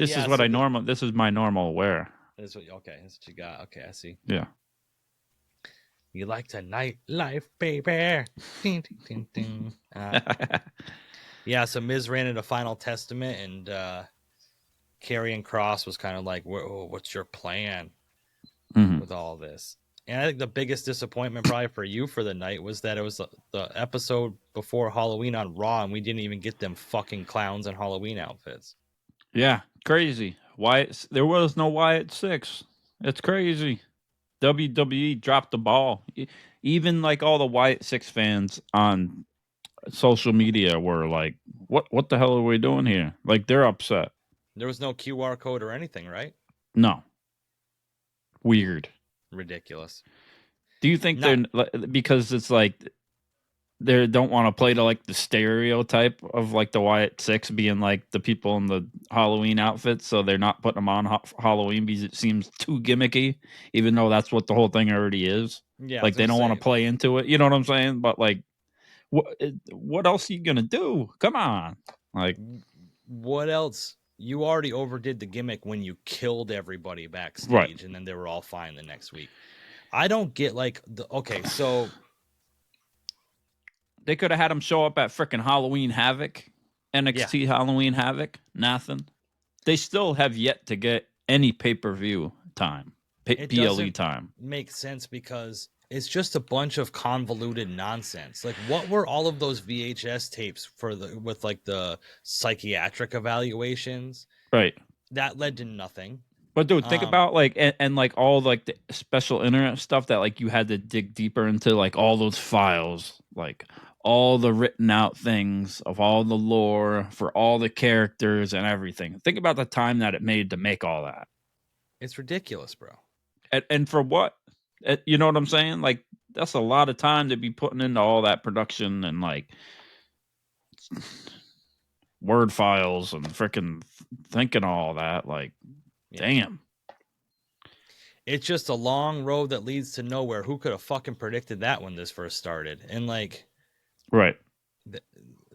This is what This is my normal wear. That's what you got. Okay, I see. Yeah. You like the nightlife, baby. Ding, ding, ding, ding. Yeah, so Miz ran into Final Testament, and Karrion Kross was kind of like, what's your plan with all this? And I think the biggest disappointment probably for you for the night was that it was the episode before Halloween on Raw, and we didn't even get them fucking clowns in Halloween outfits. Yeah, crazy. There was no Wyatt Six. It's crazy. WWE dropped the ball. Even like all the Wyatt Six fans on social media were like, what the hell are we doing here? Like, they're upset. There was no QR code or anything, right? No. Weird. Ridiculous. Do you think they're because it's like they don't want to play to like the stereotype of like the Wyatt Six being like the people in the Halloween outfits, so they're not putting them on Halloween because it seems too gimmicky, even though that's what the whole thing already is. Yeah, like they don't want to play into it. You know what I'm saying? But like, what else are you gonna do? Come on, like, what else? You already overdid the gimmick when you killed everybody backstage, right, and then they were all fine the next week. I don't get like so they could have had him show up at freaking Halloween Havoc, NXT Halloween Havoc. Nothing. They still have yet to get any pay-per-view time, PLE time. Make sense because it's just a bunch of convoluted nonsense. Like, what were all of those VHS tapes with like the psychiatric evaluations? Right. That led to nothing. But dude, think about like and like all like the special internet stuff that like you had to dig deeper into, like all those files, like all the written out things of all the lore for all the characters and everything. Think about the time that it made to make all that. It's ridiculous, bro. And for what? You know what I'm saying? Like, that's a lot of time to be putting into all that production and like word files and freaking thinking all that. Like, damn. It's just a long road that leads to nowhere. Who could have fucking predicted that when this first started? And like, right.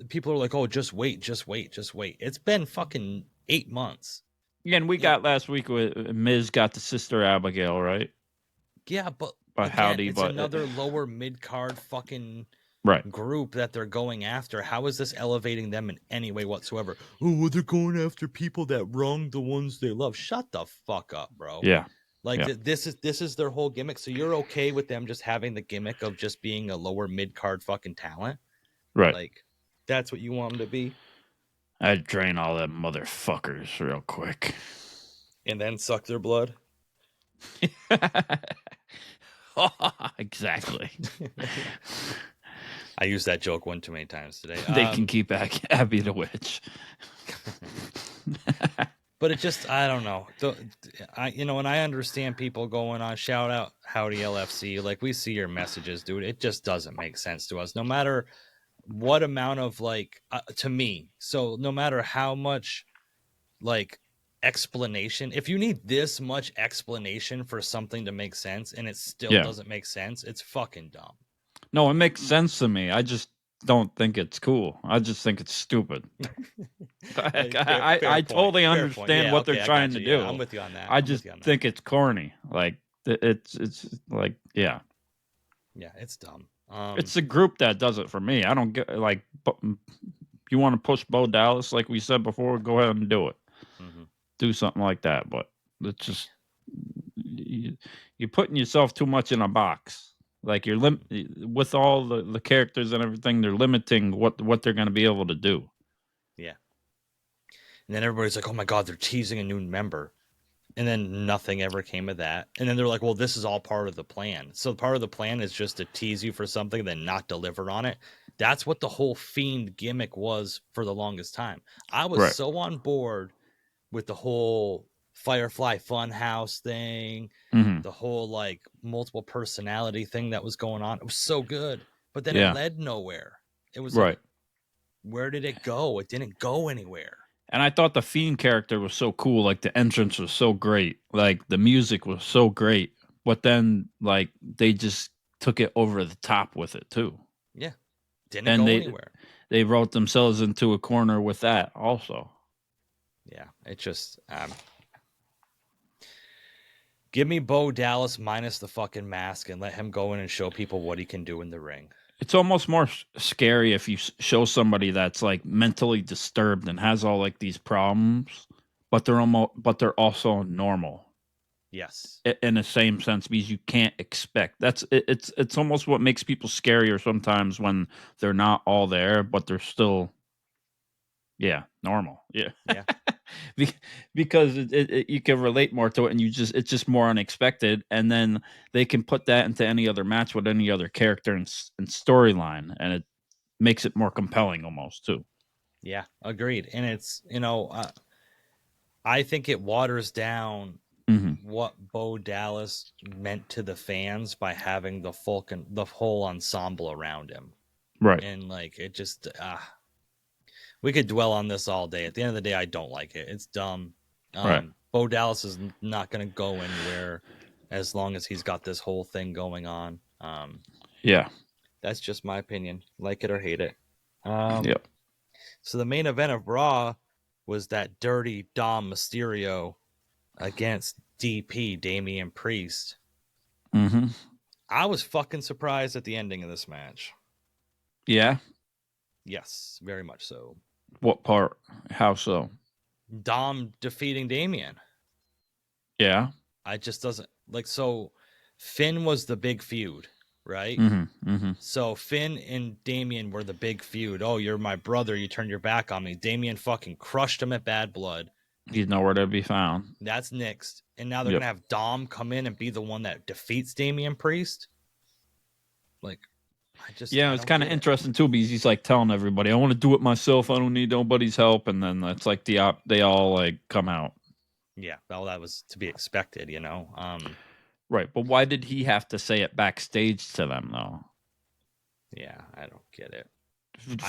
People are like, oh, just wait. It's been fucking 8 months. Yeah, and we got last week with Miz got the Sister Abigail, right? Yeah, but again, it's another lower mid-card fucking group that they're going after. How is this elevating them in any way whatsoever? Oh, well, they're going after people that wronged the ones they love. Shut the fuck up, bro. Yeah. Like, this is their whole gimmick. So you're okay with them just having the gimmick of just being a lower mid-card fucking talent? Right. Like, that's what you want them to be? I'd drain all them motherfuckers real quick. And then suck their blood? Exactly. I used that joke one too many times today. They can keep Abby the Witch. But it just, I don't know. And I understand people going on shout out Howdy LFC. Like, we see your messages, dude. It just doesn't make sense to us. No matter what amount of like, to me. So no matter how much like explanation, if you need this much explanation for something to make sense and it still doesn't make sense, it's fucking dumb. No, it makes sense to me. I just don't think it's cool. I just think it's stupid. I totally understand what they're trying to do. I'm with you on that. I just think it's corny. Like it's like yeah, it's dumb. It's the group that does it for me. I don't get like. You want to push Bo Dallas, like we said before, go ahead and do it. Mm-hmm. Do something like that. But it's just you're putting yourself too much in a box. Like you're with all the characters and everything, they're limiting what they're going to be able to do. Yeah. And then everybody's like, "Oh my God, they're teasing a new member," and then nothing ever came of that. And then they're like, "Well, this is all part of the plan." So part of the plan is just to tease you for something, then not deliver on it. That's what the whole Fiend gimmick was for the longest time. I was so on board with the whole Firefly Funhouse thing, the whole like multiple personality thing that was going on. It was so good, but then it led nowhere. It was like, where did it go? It didn't go anywhere. And I thought the Fiend character was so cool. Like the entrance was so great. Like the music was so great. But then like they just took it over the top with it too. Yeah. Didn't go anywhere. They wrote themselves into a corner with that also. Yeah. It just give me Bo Dallas minus the fucking mask and let him go in and show people what he can do in the ring. It's almost more scary if you show somebody that's like mentally disturbed and has all like these problems, but they're also normal. Yes. In the same sense, because you can't expect it's almost what makes people scarier sometimes when they're not all there, but they're still normal. Yeah. Because you can relate more to it, and it's just more unexpected, and then they can put that into any other match with any other character and storyline, and it makes it more compelling almost too. Yeah, agreed. And it's I think it waters down what Bo Dallas meant to the fans by having the whole ensemble around him, right? And like it just we could dwell on this all day. At the end of the day, I don't like it. It's dumb. Right. Bo Dallas is not going to go anywhere as long as he's got this whole thing going on. Yeah. That's just my opinion. Like it or hate it. Yep. So the main event of Raw was that dirty Dom Mysterio against DP, Damien Priest. Mm-hmm. I was fucking surprised at the ending of this match. Yeah. Yes, very much so. What part? How so? Dom defeating Damien. Yeah. I just doesn't like, so Finn was the big feud, right? So Finn and Damien were the big feud. Oh, you're my brother. You turned your back on me. Damien fucking crushed him at Bad Blood. He's nowhere to be found. That's next. And now they're going to have Dom come in and be the one that defeats Damien Priest. Like, it's kind of interesting too, because he's like telling everybody, I want to do it myself. I don't need nobody's help. And then it's like they all like come out. Yeah. Well, that was to be expected, you know? Right. But why did he have to say it backstage to them though? Yeah. I don't get it.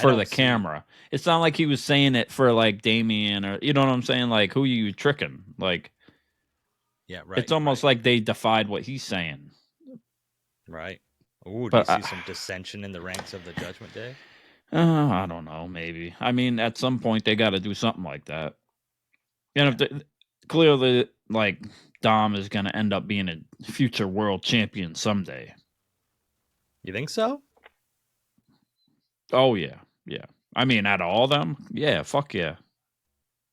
For the camera. It's not like he was saying it for like Damien or, you know what I'm saying? Like, who are you tricking? Like, yeah, right. It's almost like they defied what he's saying. Right. Ooh, do you see some dissension in the ranks of the Judgment Day? I don't know. Maybe. I mean, at some point they got to do something like that. And if clearly, like, Dom is going to end up being a future world champion someday. You think so? Oh yeah, yeah. I mean, out of all them, yeah, fuck yeah.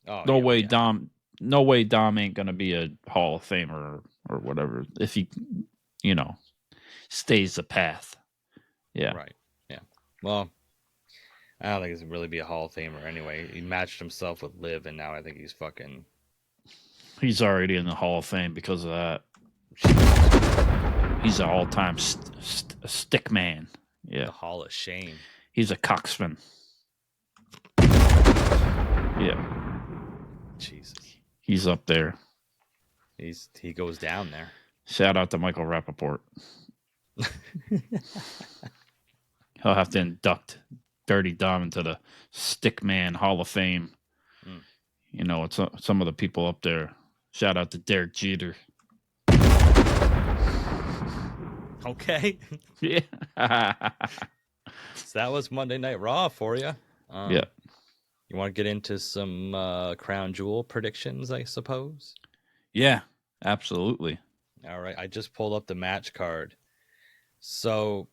Oh, no way, Dom. No way, Dom ain't gonna be a Hall of Famer or whatever if he, stays the path. Yeah. Right. Yeah. Well, I don't think he's really be a Hall of Famer anyway. He matched himself with Liv, and now I think he's fucking. He's already in the Hall of Fame because of that. He's an all-time stick man. Yeah. The Hall of Shame. He's a coxman. Yeah. Jesus. He's up there. He goes down there. Shout out to Michael Rappaport. He'll have to induct Dirty Dom into the Stickman Hall of Fame. It's some of the people up there. Shout out to Derek Jeter. Okay. Yeah. So that was Monday Night Raw for you. Yeah. You want to get into some Crown Jewel predictions, I suppose? Yeah, absolutely. All right. I just pulled up the match card. So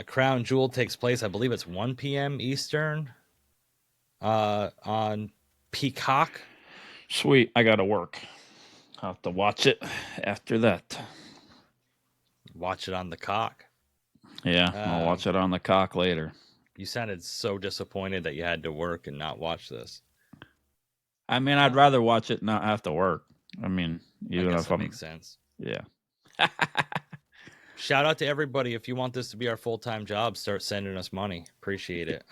Crown Jewel takes place, I believe it's 1 p.m. Eastern on Peacock. Sweet. I got to work. I'll have to watch it after that. Watch it on the cock. Yeah, I'll watch it on the cock later. You sounded so disappointed that you had to work and not watch this. I mean, I'd rather watch it and not have to work. I mean, even I guess if that I'm... makes sense. Yeah. Shout out to everybody. If you want this to be our full-time job, start sending us money. Appreciate it.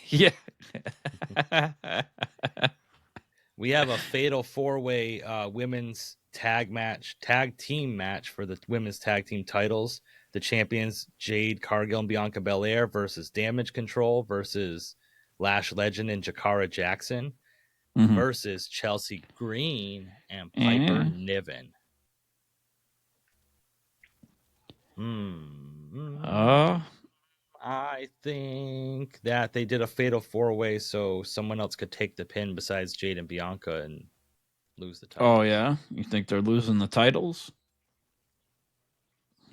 Yeah. We have a fatal four-way women's tag team match for the women's tag team titles. The champions, Jade Cargill and Bianca Belair versus Damage Control versus Lash Legend and Jakara Jackson versus Chelsea Green and Piper Niven. I think that they did a fatal four-way so someone else could take the pin besides Jade and Bianca and lose the title. Oh, yeah? You think they're losing the titles?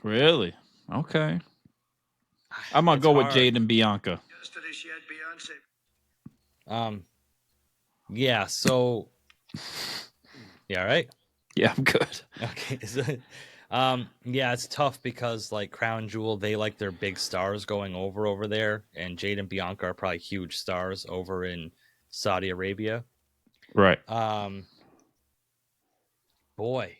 Really? Okay. I'm going to go with Jade and Bianca. Yesterday she had Beyonce. Yeah, so... Yeah, right? Yeah, I'm good. Okay, so... yeah, it's tough because like Crown Jewel, they like their big stars going over there, and Jade and Bianca are probably huge stars over in Saudi Arabia. Right. Boy,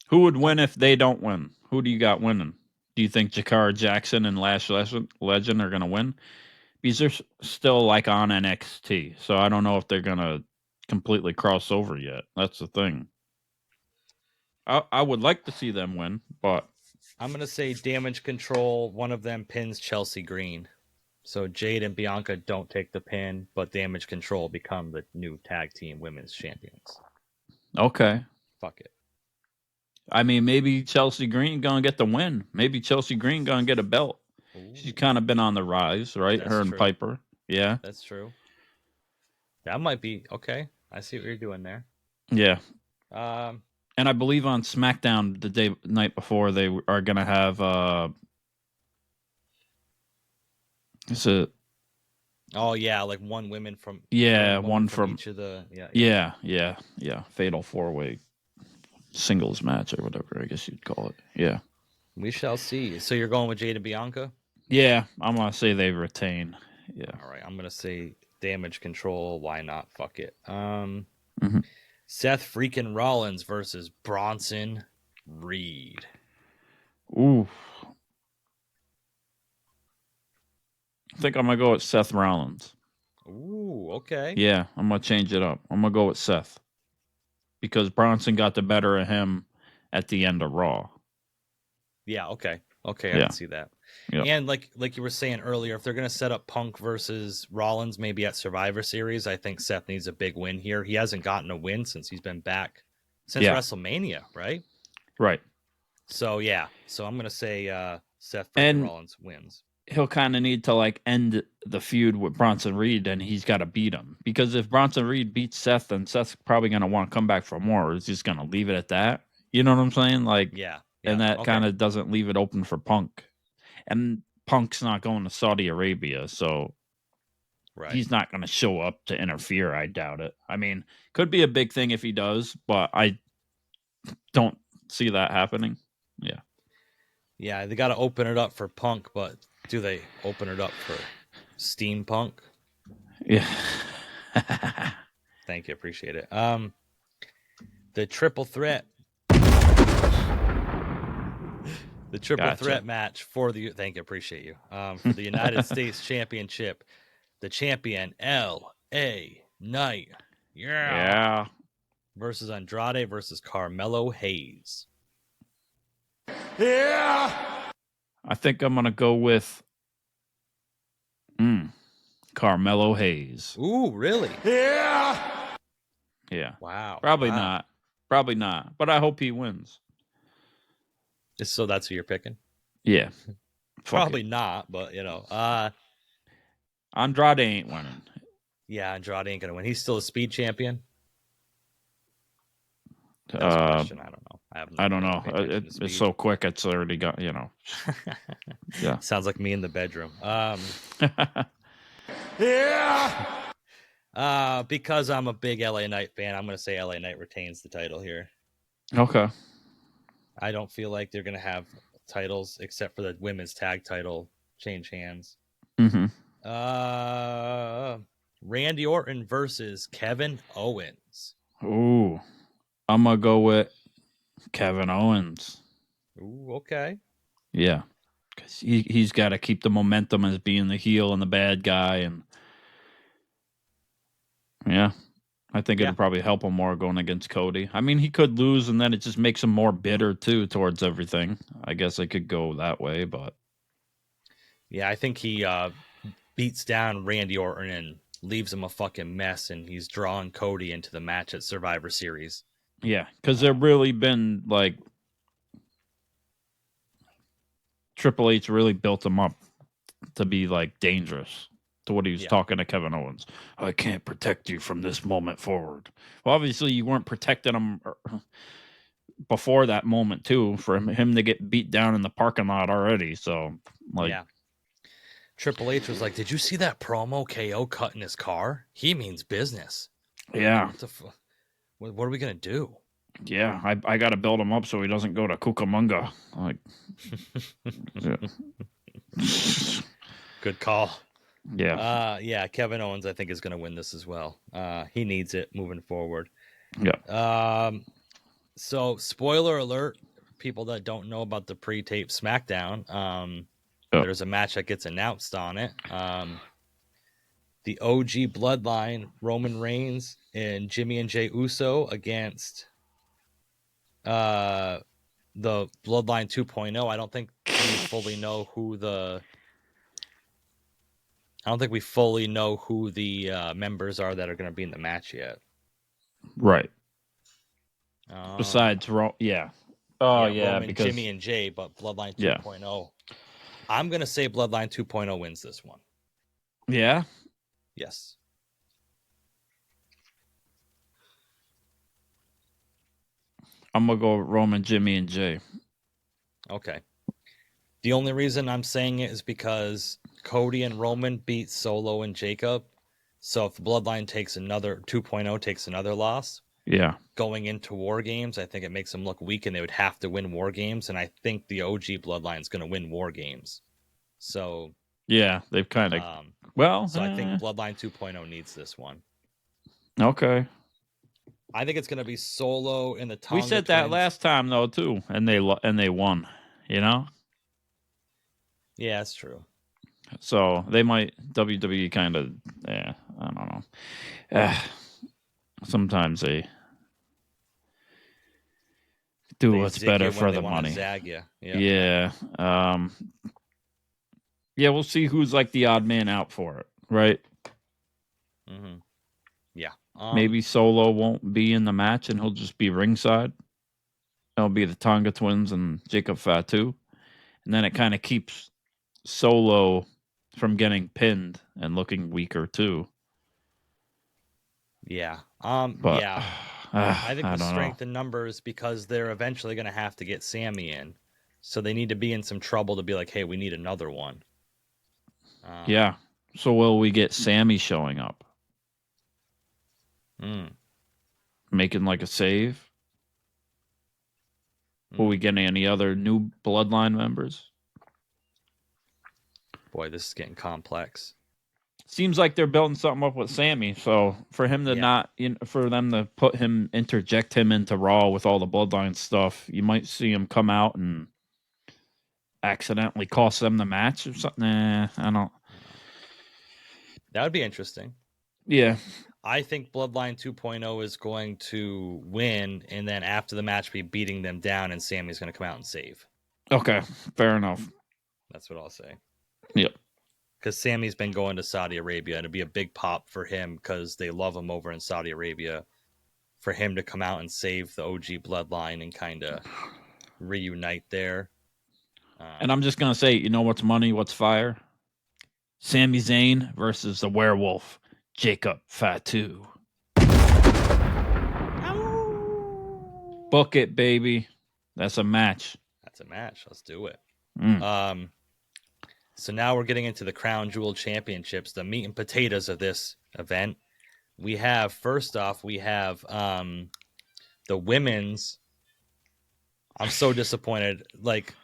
who would win if they don't win? Who do you got winning? Do you think Jakara Jackson and Lash Legend are going to win? Because they're still like on NXT, so I don't know if they're going to completely cross over yet. That's the thing. I would like to see them win, but I'm going to say Damage Control. One of them pins Chelsea Green. So Jade and Bianca don't take the pin, but Damage Control become the new tag team women's champions. Okay. Fuck it. I mean, maybe Chelsea Green going to get the win. Maybe Chelsea Green going to get a belt. Ooh. She's kind of been on the rise, right? That's Her and true. Piper. Yeah. That's true. That might be okay. I see what you're doing there. Yeah. And I believe on SmackDown the night before they are going to have oh yeah, like one from each of the yeah fatal four-way singles match or whatever I guess you'd call it. Yeah. We shall see. So you're going with Jade and Bianca? Yeah, I'm going to say they retain. Yeah. All right, I'm going to say Damage Control. Why not? Fuck it. Seth freaking Rollins versus Bronson Reed. Ooh. I think I'm going to go with Seth Rollins. Ooh, okay. Yeah, I'm going to change it up. I'm going to go with Seth. Because Bronson got the better of him at the end of Raw. Yeah, okay. Okay, I can see that. Yep. And like you were saying earlier, if they're going to set up Punk versus Rollins maybe at Survivor Series, I think Seth needs a big win here. He hasn't gotten a win since he's been back since WrestleMania, right? Right. So, yeah. So I'm going to say Seth and Rollins wins. He'll kind of need to like end the feud with Bronson Reed, and he's got to beat him. Because if Bronson Reed beats Seth, then Seth's probably going to want to come back for more. Or is he just going to leave it at that? You know what I'm saying? Like, yeah. And that kind of doesn't leave it open for Punk. And Punk's not going to Saudi Arabia, so he's not going to show up to interfere. I doubt it. I mean, could be a big thing if he does, but I don't see that happening. Yeah. Yeah, they got to open it up for Punk, but do they open it up for Steampunk? Yeah. Thank you. Appreciate it. The triple threat. The triple threat match for the... Thank you. Appreciate you. For the United States Championship. The champion, L.A. Knight. Yeah. Versus Andrade versus Carmelo Hayes. Yeah. I think I'm going to go with Carmelo Hayes. Ooh, really? Yeah. Yeah. Wow. Probably not. Probably not. But I hope he wins. So that's who you're picking? Yeah. Probably not, but Andrade ain't winning. yeah, Andrade ain't gonna win. He's still a speed champion. That was a question. I don't know. I don't know. It's so quick. It's already got, Yeah. Sounds like me in the bedroom. Because I'm a big LA Knight fan, I'm going to say LA Knight retains the title here. Okay. I don't feel like they're going to have titles except for the women's tag title change hands. Mm-hmm. Randy Orton versus Kevin Owens. Ooh, I'm going to go with Kevin Owens. Ooh, okay. Yeah. Because he's got to keep the momentum as being the heel and the bad guy. And yeah, I think it'll probably help him more going against Cody. I mean, he could lose, and then it just makes him more bitter, too, towards everything. I guess I could go that way, but... Yeah, I think he beats down Randy Orton and leaves him a fucking mess, and he's drawing Cody into the match at Survivor Series. Yeah, because they've really been, like... Triple H really built him up to be, like, dangerous to what he was talking to Kevin Owens. I can't protect you from this moment forward. Well, obviously, you weren't protecting him before that moment, too, for him to get beat down in the parking lot already. So, like... Yeah. Triple H was like, did you see that promo KO cut in his car? He means business. Yeah. What are we going to do? Yeah, I got to build him up so he doesn't go to Cucamonga. Like, Good call. Yeah. Yeah, Kevin Owens, I think, is going to win this as well. He needs it moving forward. Yeah. So, spoiler alert, people that don't know about the pre-tape SmackDown, there's a match that gets announced on it. The OG Bloodline, Roman Reigns and Jimmy and Jey Uso against the Bloodline 2.0. I don't think we fully know who the members are that are going to be in the match yet. Right. Besides, yeah. Oh, yeah, Roman, because Jimmy and Jay, but Bloodline 2.0. I'm going to say Bloodline 2.0 wins this one. Yeah? Yes. I'm going to go Roman, Jimmy, and Jay. Okay. The only reason I'm saying it is because Cody and Roman beat Solo and Jacob. So if Bloodline takes another 2.0 takes another loss, going into War Games, I think it makes them look weak and they would have to win War Games. And I think the OG Bloodline is going to win War Games. So yeah, they've kind of So I think Bloodline 2.0 needs this one. Okay. I think it's going to be Solo in the Tonga We said that last time though too, and they won. Yeah, that's true. So they might WWE kind of I don't know. Sometimes they do what's better for the money. Zag you. Yeah. Yeah, we'll see who's like the odd man out for it, right? Mm-hmm. Yeah. Maybe Solo won't be in the match and he'll just be ringside. It'll be the Tonga twins and Jacob Fatu. And then it kind of keeps Solo from getting pinned and looking weaker too. Yeah. But, I think the strength in numbers, because they're eventually going to have to get Sammy in. So they need to be in some trouble to be like, hey, we need another one. Yeah. So will we get Sammy showing up? Making like a save? Will we get any other new Bloodline members? Boy, this is getting complex. Seems like they're building something up with Sammy. So for him to for them to interject him into Raw with all the Bloodline stuff, you might see him come out and accidentally cost them the match or something. I don't. That would be interesting. Yeah. I think Bloodline 2.0 is going to win, and then after the match, be beating them down, and Sammy's going to come out and save. Okay, fair enough. That's what I'll say. Yep. Because Sammy's been going to Saudi Arabia, and it'd be a big pop for him because they love him over in Saudi Arabia. For him to come out and save the OG Bloodline and kind of reunite there. And I'm just gonna say, you know what's money, what's fire? Sami Zayn versus the werewolf, Jacob Fatu. Book it, baby. That's a match. That's a match. Let's do it. Mm. So now we're getting into the Crown Jewel Championships, the meat and potatoes of this event. We have, first off, the women's. I'm so disappointed. Like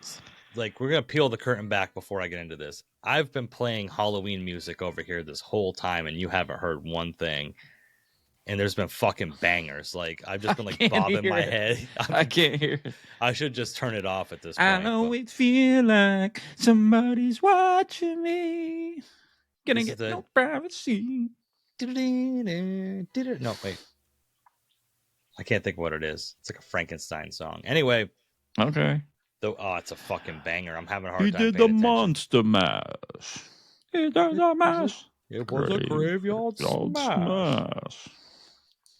we're going to peel the curtain back before I get into this. I've been playing Halloween music over here this whole time, and you haven't heard one thing. And there's been fucking bangers. Like, I've just been like bobbing my head. I can't hear it. I should just turn it off at this point. I always feel like somebody's watching me. Gonna get no privacy. No, wait. I can't think of what it is. It's like a Frankenstein song. Anyway. Okay. It's a fucking banger. I'm having a hard time. He did the monster mash. He did the mash. It was a graveyard smash.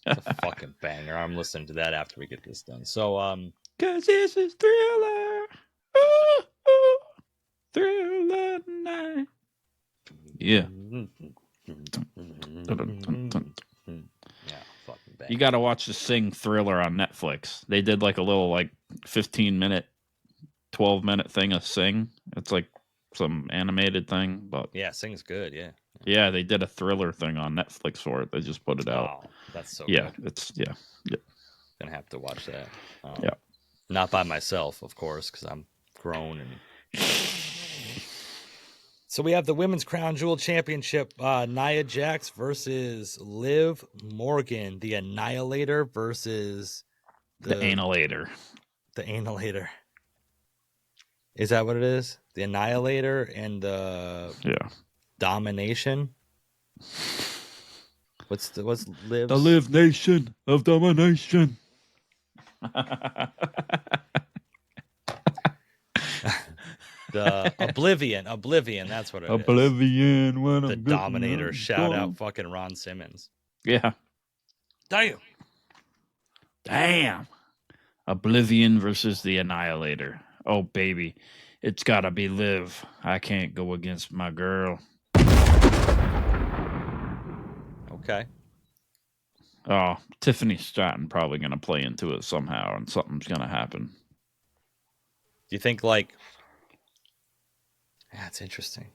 It's a fucking banger. I'm listening to that after we get this done. So, cause this is Thriller. Ooh, ooh. Thriller night. Yeah. Fucking banger. You got to watch the Sing Thriller on Netflix. They did like a little 15-minute, 12-minute thing of Sing. It's like some animated thing, but yeah, Sing's good. Yeah. Yeah, they did a Thriller thing on Netflix for it. They just put it out. Oh, that's so good. It's gonna have to watch that. Yeah, not by myself, of course, because I'm grown. And so we have the Women's Crown Jewel Championship. Nia Jax versus Liv Morgan, the Annihilator versus the Annihilator. The Annihilator. Is that what it is? The Annihilator and the Domination. What's Liv's? The Liv Nation of Domination. The Oblivion. That's what it is. Oblivion. When the Dominator. Shout out fucking Ron Simmons. Yeah. Damn. Oblivion versus the Annihilator. Oh, baby. It's got to be Liv. I can't go against my girl. Okay. Oh, Tiffany Stratton probably going to play into it somehow, and something's going to happen. Do you think, that's interesting.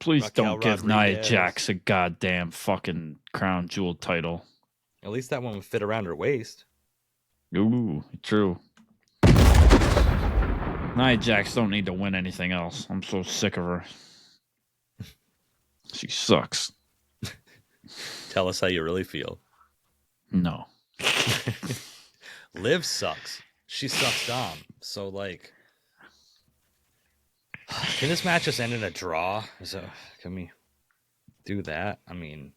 Please Raquel don't give Nia Jax a goddamn fucking crown jewel title. At least that one would fit around her waist. Ooh, true. Nia Jax don't need to win anything else. I'm so sick of her. She sucks. Tell us how you really feel. No. Liv sucks. She sucks Dom. So, can this match just end in a draw? Can we do that? I mean,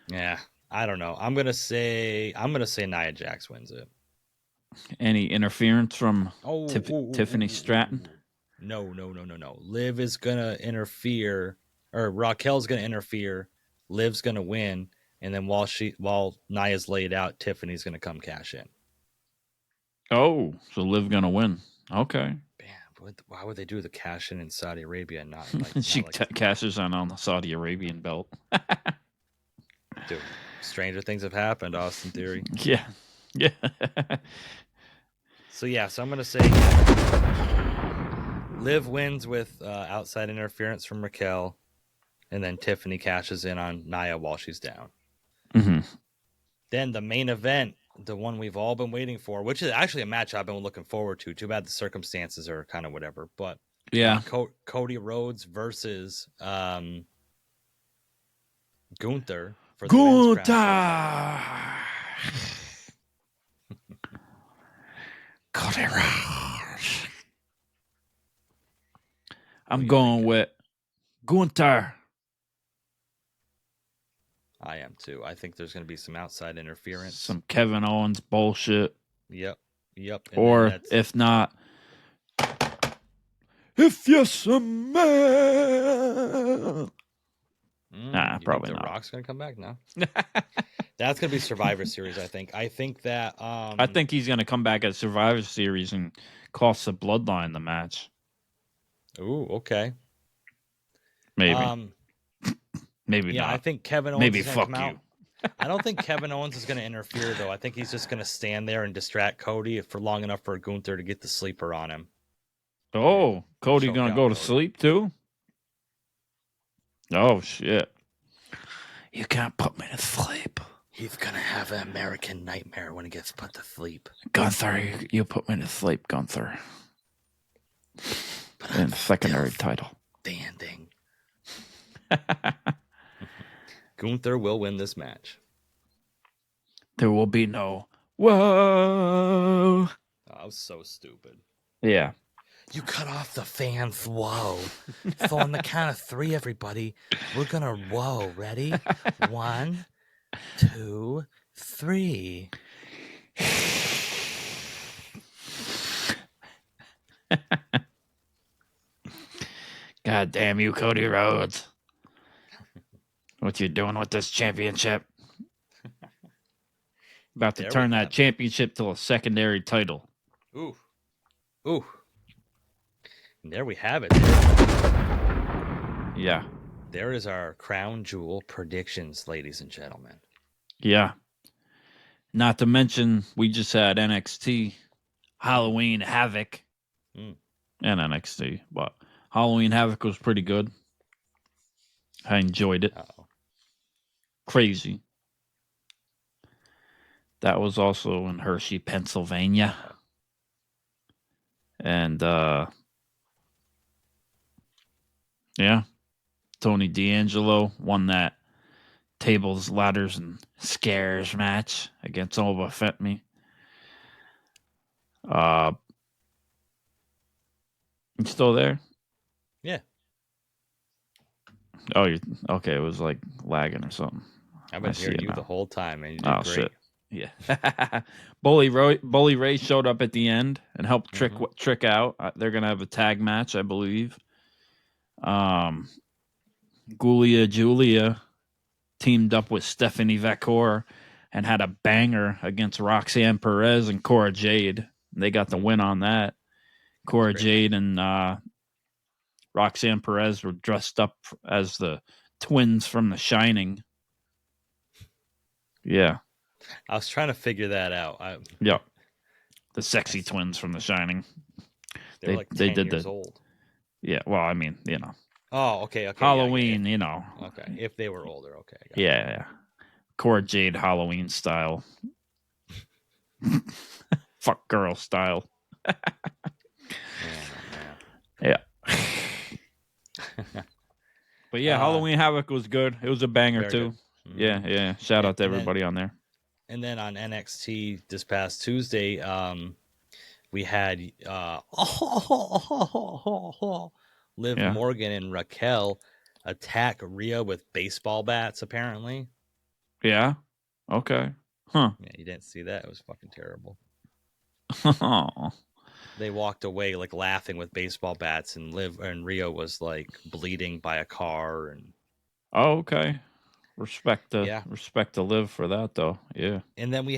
yeah, I don't know. I'm gonna say Nia Jax wins it. Any interference from Tiffany Stratton? No. Liv is gonna interfere, or Raquel's gonna interfere. Liv's gonna win, and then while Nia's laid out, Tiffany's gonna come cash in. Oh, so Liv gonna win? Okay. Man, why would they do the cash in Saudi Arabia and not? She cashes in on the Saudi Arabian belt. Dude, stranger things have happened. Austin Theory. Yeah. So I'm gonna say Liv wins with outside interference from Raquel. And then Tiffany cashes in on Nia while she's down. Mm-hmm. Then the main event, the one we've all been waiting for, which is actually a match I've been looking forward to. Too bad the circumstances are kind of whatever. But yeah, Cody Rhodes versus Gunther for the Gunther. Cody Rhodes. I'm going with Gunther. I am too. I think there's going to be some outside interference. Some Kevin Owens bullshit. Yep. And or if not, if you're a man. Probably not. The Rock's going to come back now. That's going to be Survivor Series, I think. I think that. I think he's going to come back at Survivor Series and cost the Bloodline the match. Ooh, okay. Maybe. Maybe yeah, not. I think Kevin Owens Maybe is going to fuck come you. out. I don't think Kevin Owens is going to interfere, though. I think he's just going to stand there and distract Cody for long enough for Gunther to get the sleeper on him. Oh, Cody Choke gonna out go to Cody. sleep too? Oh shit! You can't put me to sleep. He's going to have an American nightmare when he gets put to sleep. Gunther, you put me to sleep, Gunther. But And secondary title. Standing. Gunther will win this match. There will be no whoa. Oh, that was so stupid. Yeah. You cut off the fans' whoa. So on the count of 3, everybody, we're going to whoa. Ready? 1, 2, 3. God damn you, Cody Rhodes. What you doing with this championship? About to There we turn have that it. championship to a secondary title. Ooh. Ooh. And there we have it. Yeah. There is our crown jewel predictions, ladies and gentlemen. Yeah. Not to mention, we just had NXT Halloween Havoc. Mm. And NXT. But Halloween Havoc was pretty good. I enjoyed it. Uh-oh. Crazy. That was also in Hershey, Pennsylvania. And yeah, Tony D'Angelo won that tables, ladders, and scares match against Nova Fetmi. You still there? Yeah. Oh, you okay? It was like lagging or something. I've been I see hearing it you now. the whole time, and you did Oh great. shit! Yeah, Bully Ray showed up at the end and helped Trick out. They're gonna have a tag match, I believe. Julia teamed up with Stephanie Vacor and had a banger against Roxanne Perez and Cora Jade. They got the win on that. Cora Jade and Roxanne Perez were dressed up as the twins from The Shining. Yeah. I was trying to figure that out. Yep. The sexy twins from The Shining. They were like 10 did years old. Yeah, well, I mean, you know. Oh, okay. Halloween, you know. Okay, if they were older, okay. Yeah. Cora Jade Halloween style. Fuck girl style. Yeah. But yeah, Halloween Havoc was good. It was a banger too. Mm-hmm. Yeah. Shout out to everybody on there. And then on NXT this past Tuesday, we had Liv Morgan and Raquel attack Rhea with baseball bats, apparently. Yeah. Okay. Huh. Yeah, you didn't see that. It was fucking terrible. Oh. They walked away like laughing with baseball bats, and Liv and Rhea was like bleeding by a car. And oh, okay. Respect to Liv for that though. Yeah. And then we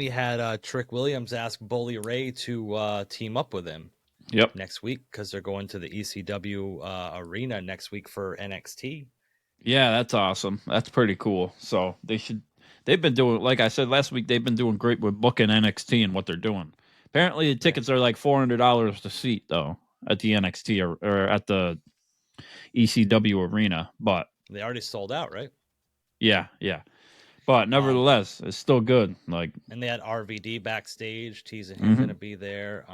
had Trick Williams ask Bully Ray to team up with him. Yep. Next week, because they're going to the ECW arena next week for NXT. Yeah, that's awesome. That's pretty cool. So they've been doing, like I said last week, they've been doing great with booking NXT and what they're doing. Apparently the tickets are like $400 a seat though at the NXT or at the ECW arena, but they already sold out, right? Yeah. But nevertheless, it's still good. Like, and they had RVD backstage teasing he's gonna be there.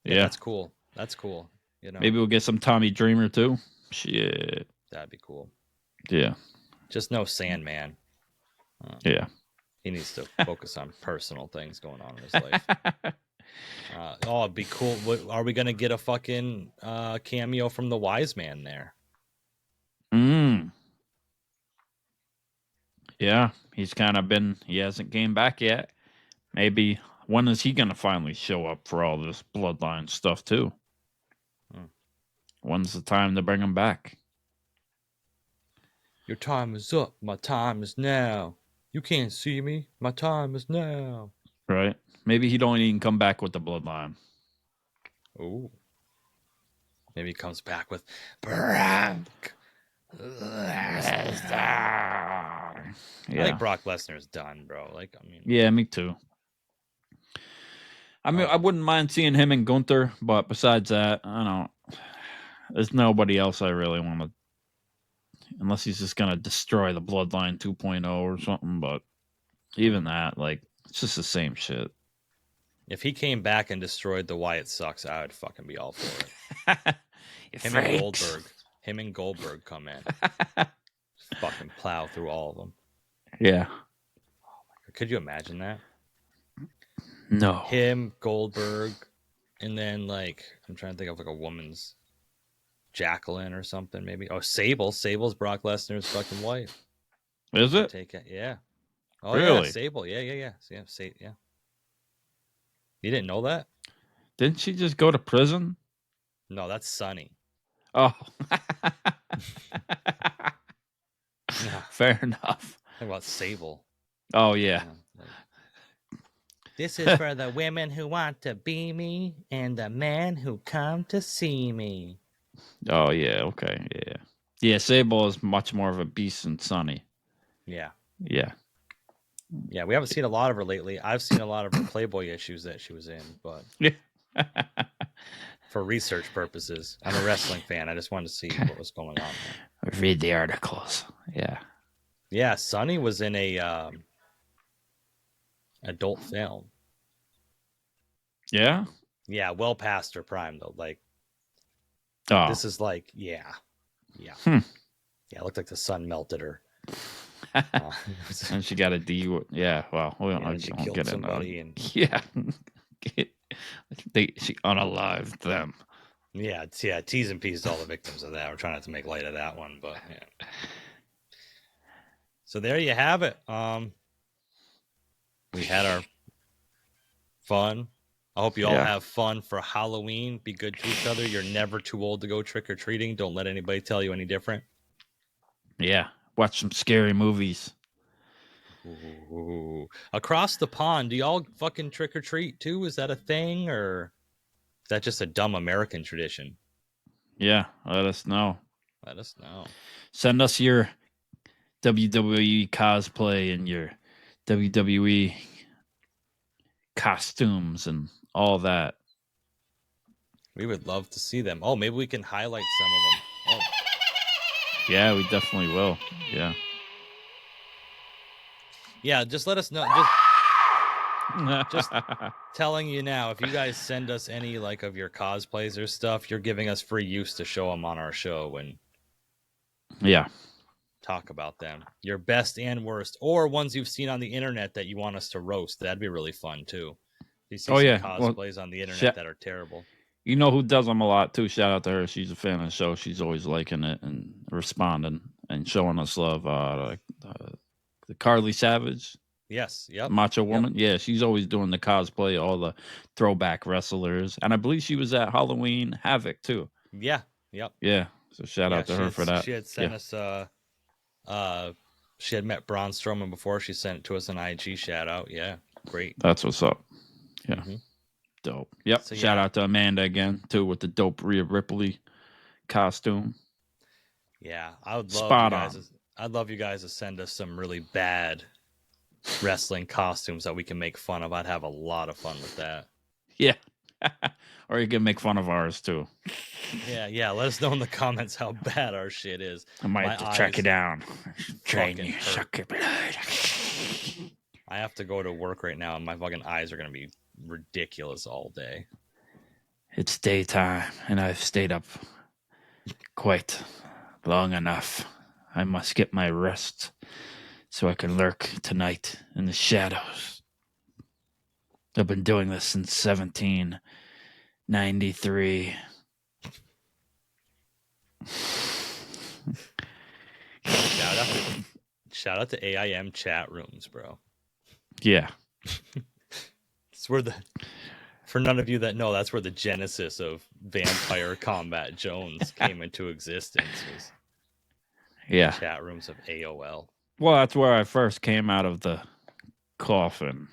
Yeah, that's cool. That's cool. You know, maybe we'll get some Tommy Dreamer too. Shit, that'd be cool. Yeah, just no Sandman. Yeah, he needs to focus on personal things going on in his life. It'd be cool. Are we gonna get a fucking cameo from the Wise Man there? Yeah, he hasn't came back yet. Maybe when is he gonna finally show up for all this Bloodline stuff too? When's the time to bring him back? Your time is up. My time is now. You can't see me. My time is now. Right? Maybe he don't even come back with the bloodline. Ooh. Maybe he comes back with Brock Lesnar. I think Brock Lesnar's done, bro. Like, I mean, yeah, me too. I mean, I wouldn't mind seeing him and Gunther, but besides that, I don't. There's nobody else I really want to, unless he's just gonna destroy the Bloodline 2.0 or something. But even that, like, it's just the same shit. if he came back and destroyed the Wyatt Six, I would fucking be all for it. Him and Goldberg come in, fucking plow through all of them. Yeah. Could you imagine that? No. Him, Goldberg, and then like I'm trying to think of like a woman's Jacqueline or something, maybe. Oh, Sable. Sable's Brock Lesnar's fucking wife. Is it? Take it, yeah. Oh, really? Yeah, Sable. Yeah. Yeah. You didn't know that? Didn't she just go to prison? No, that's Sunny. Oh. Yeah. Fair enough. Think about Sable. Oh, yeah. This is for the women who want to be me and the men who come to see me. Oh, yeah. Okay. Yeah. Yeah, Sable is much more of a beast than Sunny. Yeah. Yeah. Yeah, we haven't seen a lot of her lately. I've seen a lot of her Playboy issues that she was in, but Yeah. for research purposes, I'm a wrestling fan. I just wanted to see what was going on there. Read the articles. Yeah. Yeah, Sunny was in a adult film. Yeah? Yeah, well past her prime though. Like, this is like, yeah. Yeah, it looked like the sun melted her. And she got a D. Yeah, well, we don't, and she don't killed get somebody. it. Yeah. She unalived them. Yeah, T's and P's to all the victims of that. We're trying not to make light of that one, but yeah. So there you have it. We had our fun. I hope you all have fun for Halloween. Be good to each other. You're never too old to go trick-or-treating. Don't let anybody tell you any different. Yeah. Watch some scary movies. Ooh. Across the pond, do y'all fucking trick-or-treat too? Is that a thing, or is that just a dumb American tradition? Yeah, let us know. Let us know. Send us your WWE cosplay and your WWE costumes and all that. We would love to see them. Oh, maybe we can highlight some of them. Oh. Yeah, we definitely will. Yeah. Yeah, just let us know. Just telling you now, if you guys send us any like of your cosplays or stuff, you're giving us free use to show them on our show and talk about them. Your best and worst, or ones you've seen on the internet that you want us to roast. That'd be really fun too. You see some cosplays on the internet that are terrible. You know who does them a lot too? Shout out to her. She's a fan of the show. She's always liking it and responding and showing us love. The Carly Savage. Yes. Yep. Macho Woman. Yep. Yeah, she's always doing the cosplay, all the throwback wrestlers. And I believe she was at Halloween Havoc too. Yeah. Yep. Yeah. So shout out to her for that. She had sent us she had met Braun Strowman before. She sent it to us an IG shout out. Yeah. Great. That's what's up. Yeah. Mm-hmm. Dope. Yep. So, shout out to Amanda again too with the dope Rhea Ripley costume. Yeah. I'd love you guys to send us some really bad wrestling costumes that we can make fun of. I'd have a lot of fun with that. Yeah. Or you can make fun of ours too. Yeah. Let us know in the comments how bad our shit is. I might have to track you down. Train you. Suck your blood. I have to go to work right now and my fucking eyes are going to be ridiculous all day. It's daytime and I've stayed up quite long enough. I must get my rest so I can lurk tonight in the shadows. I've been doing this since 1793. Shout out to AIM chat rooms, bro. Yeah. It's where for none of you that know, that's where the genesis of Vampire Combat Jones came into existence. Yeah. Chat rooms of AOL. Well, that's where I first came out of the coffin.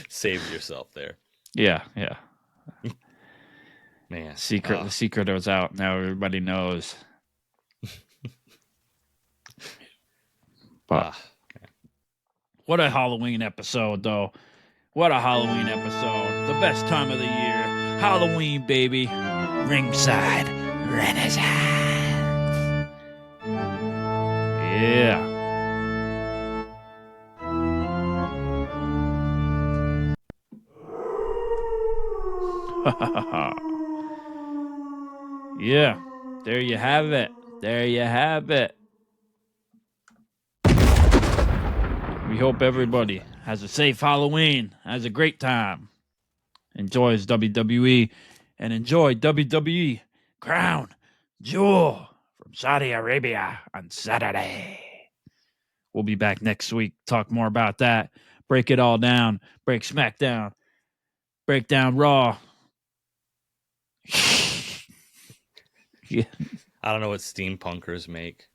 Save yourself there. Yeah. Man. The secret was out. Now everybody knows. But what a Halloween episode, though. What a Halloween episode. The best time of the year. Halloween, baby. Ringside Renaissance. Yeah. Yeah. There you have it. There you have it. We hope everybody has a safe Halloween, has a great time, enjoys WWE, and enjoy WWE Crown Jewel from Saudi Arabia on Saturday. We'll be back next week, talk more about that, break it all down, break SmackDown, break down Raw. Yeah. I don't know what steampunkers make.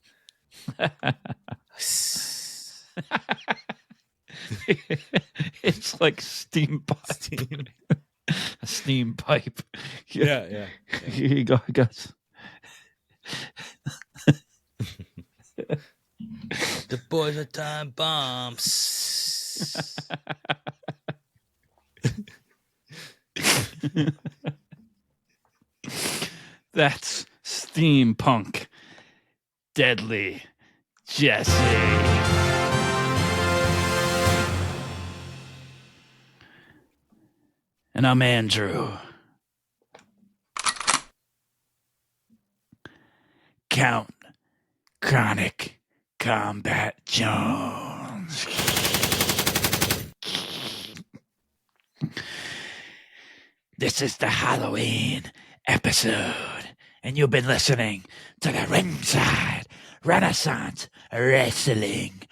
It's like steam pipe. A steam pipe. Yeah. Here you go, guys. The boys are time bombs. That's steampunk. Deadly Jesse. And I'm Andrew. Count Chronic Combat Jones. This is the Halloween episode, and you've been listening to the Ringside Renaissance Wrestling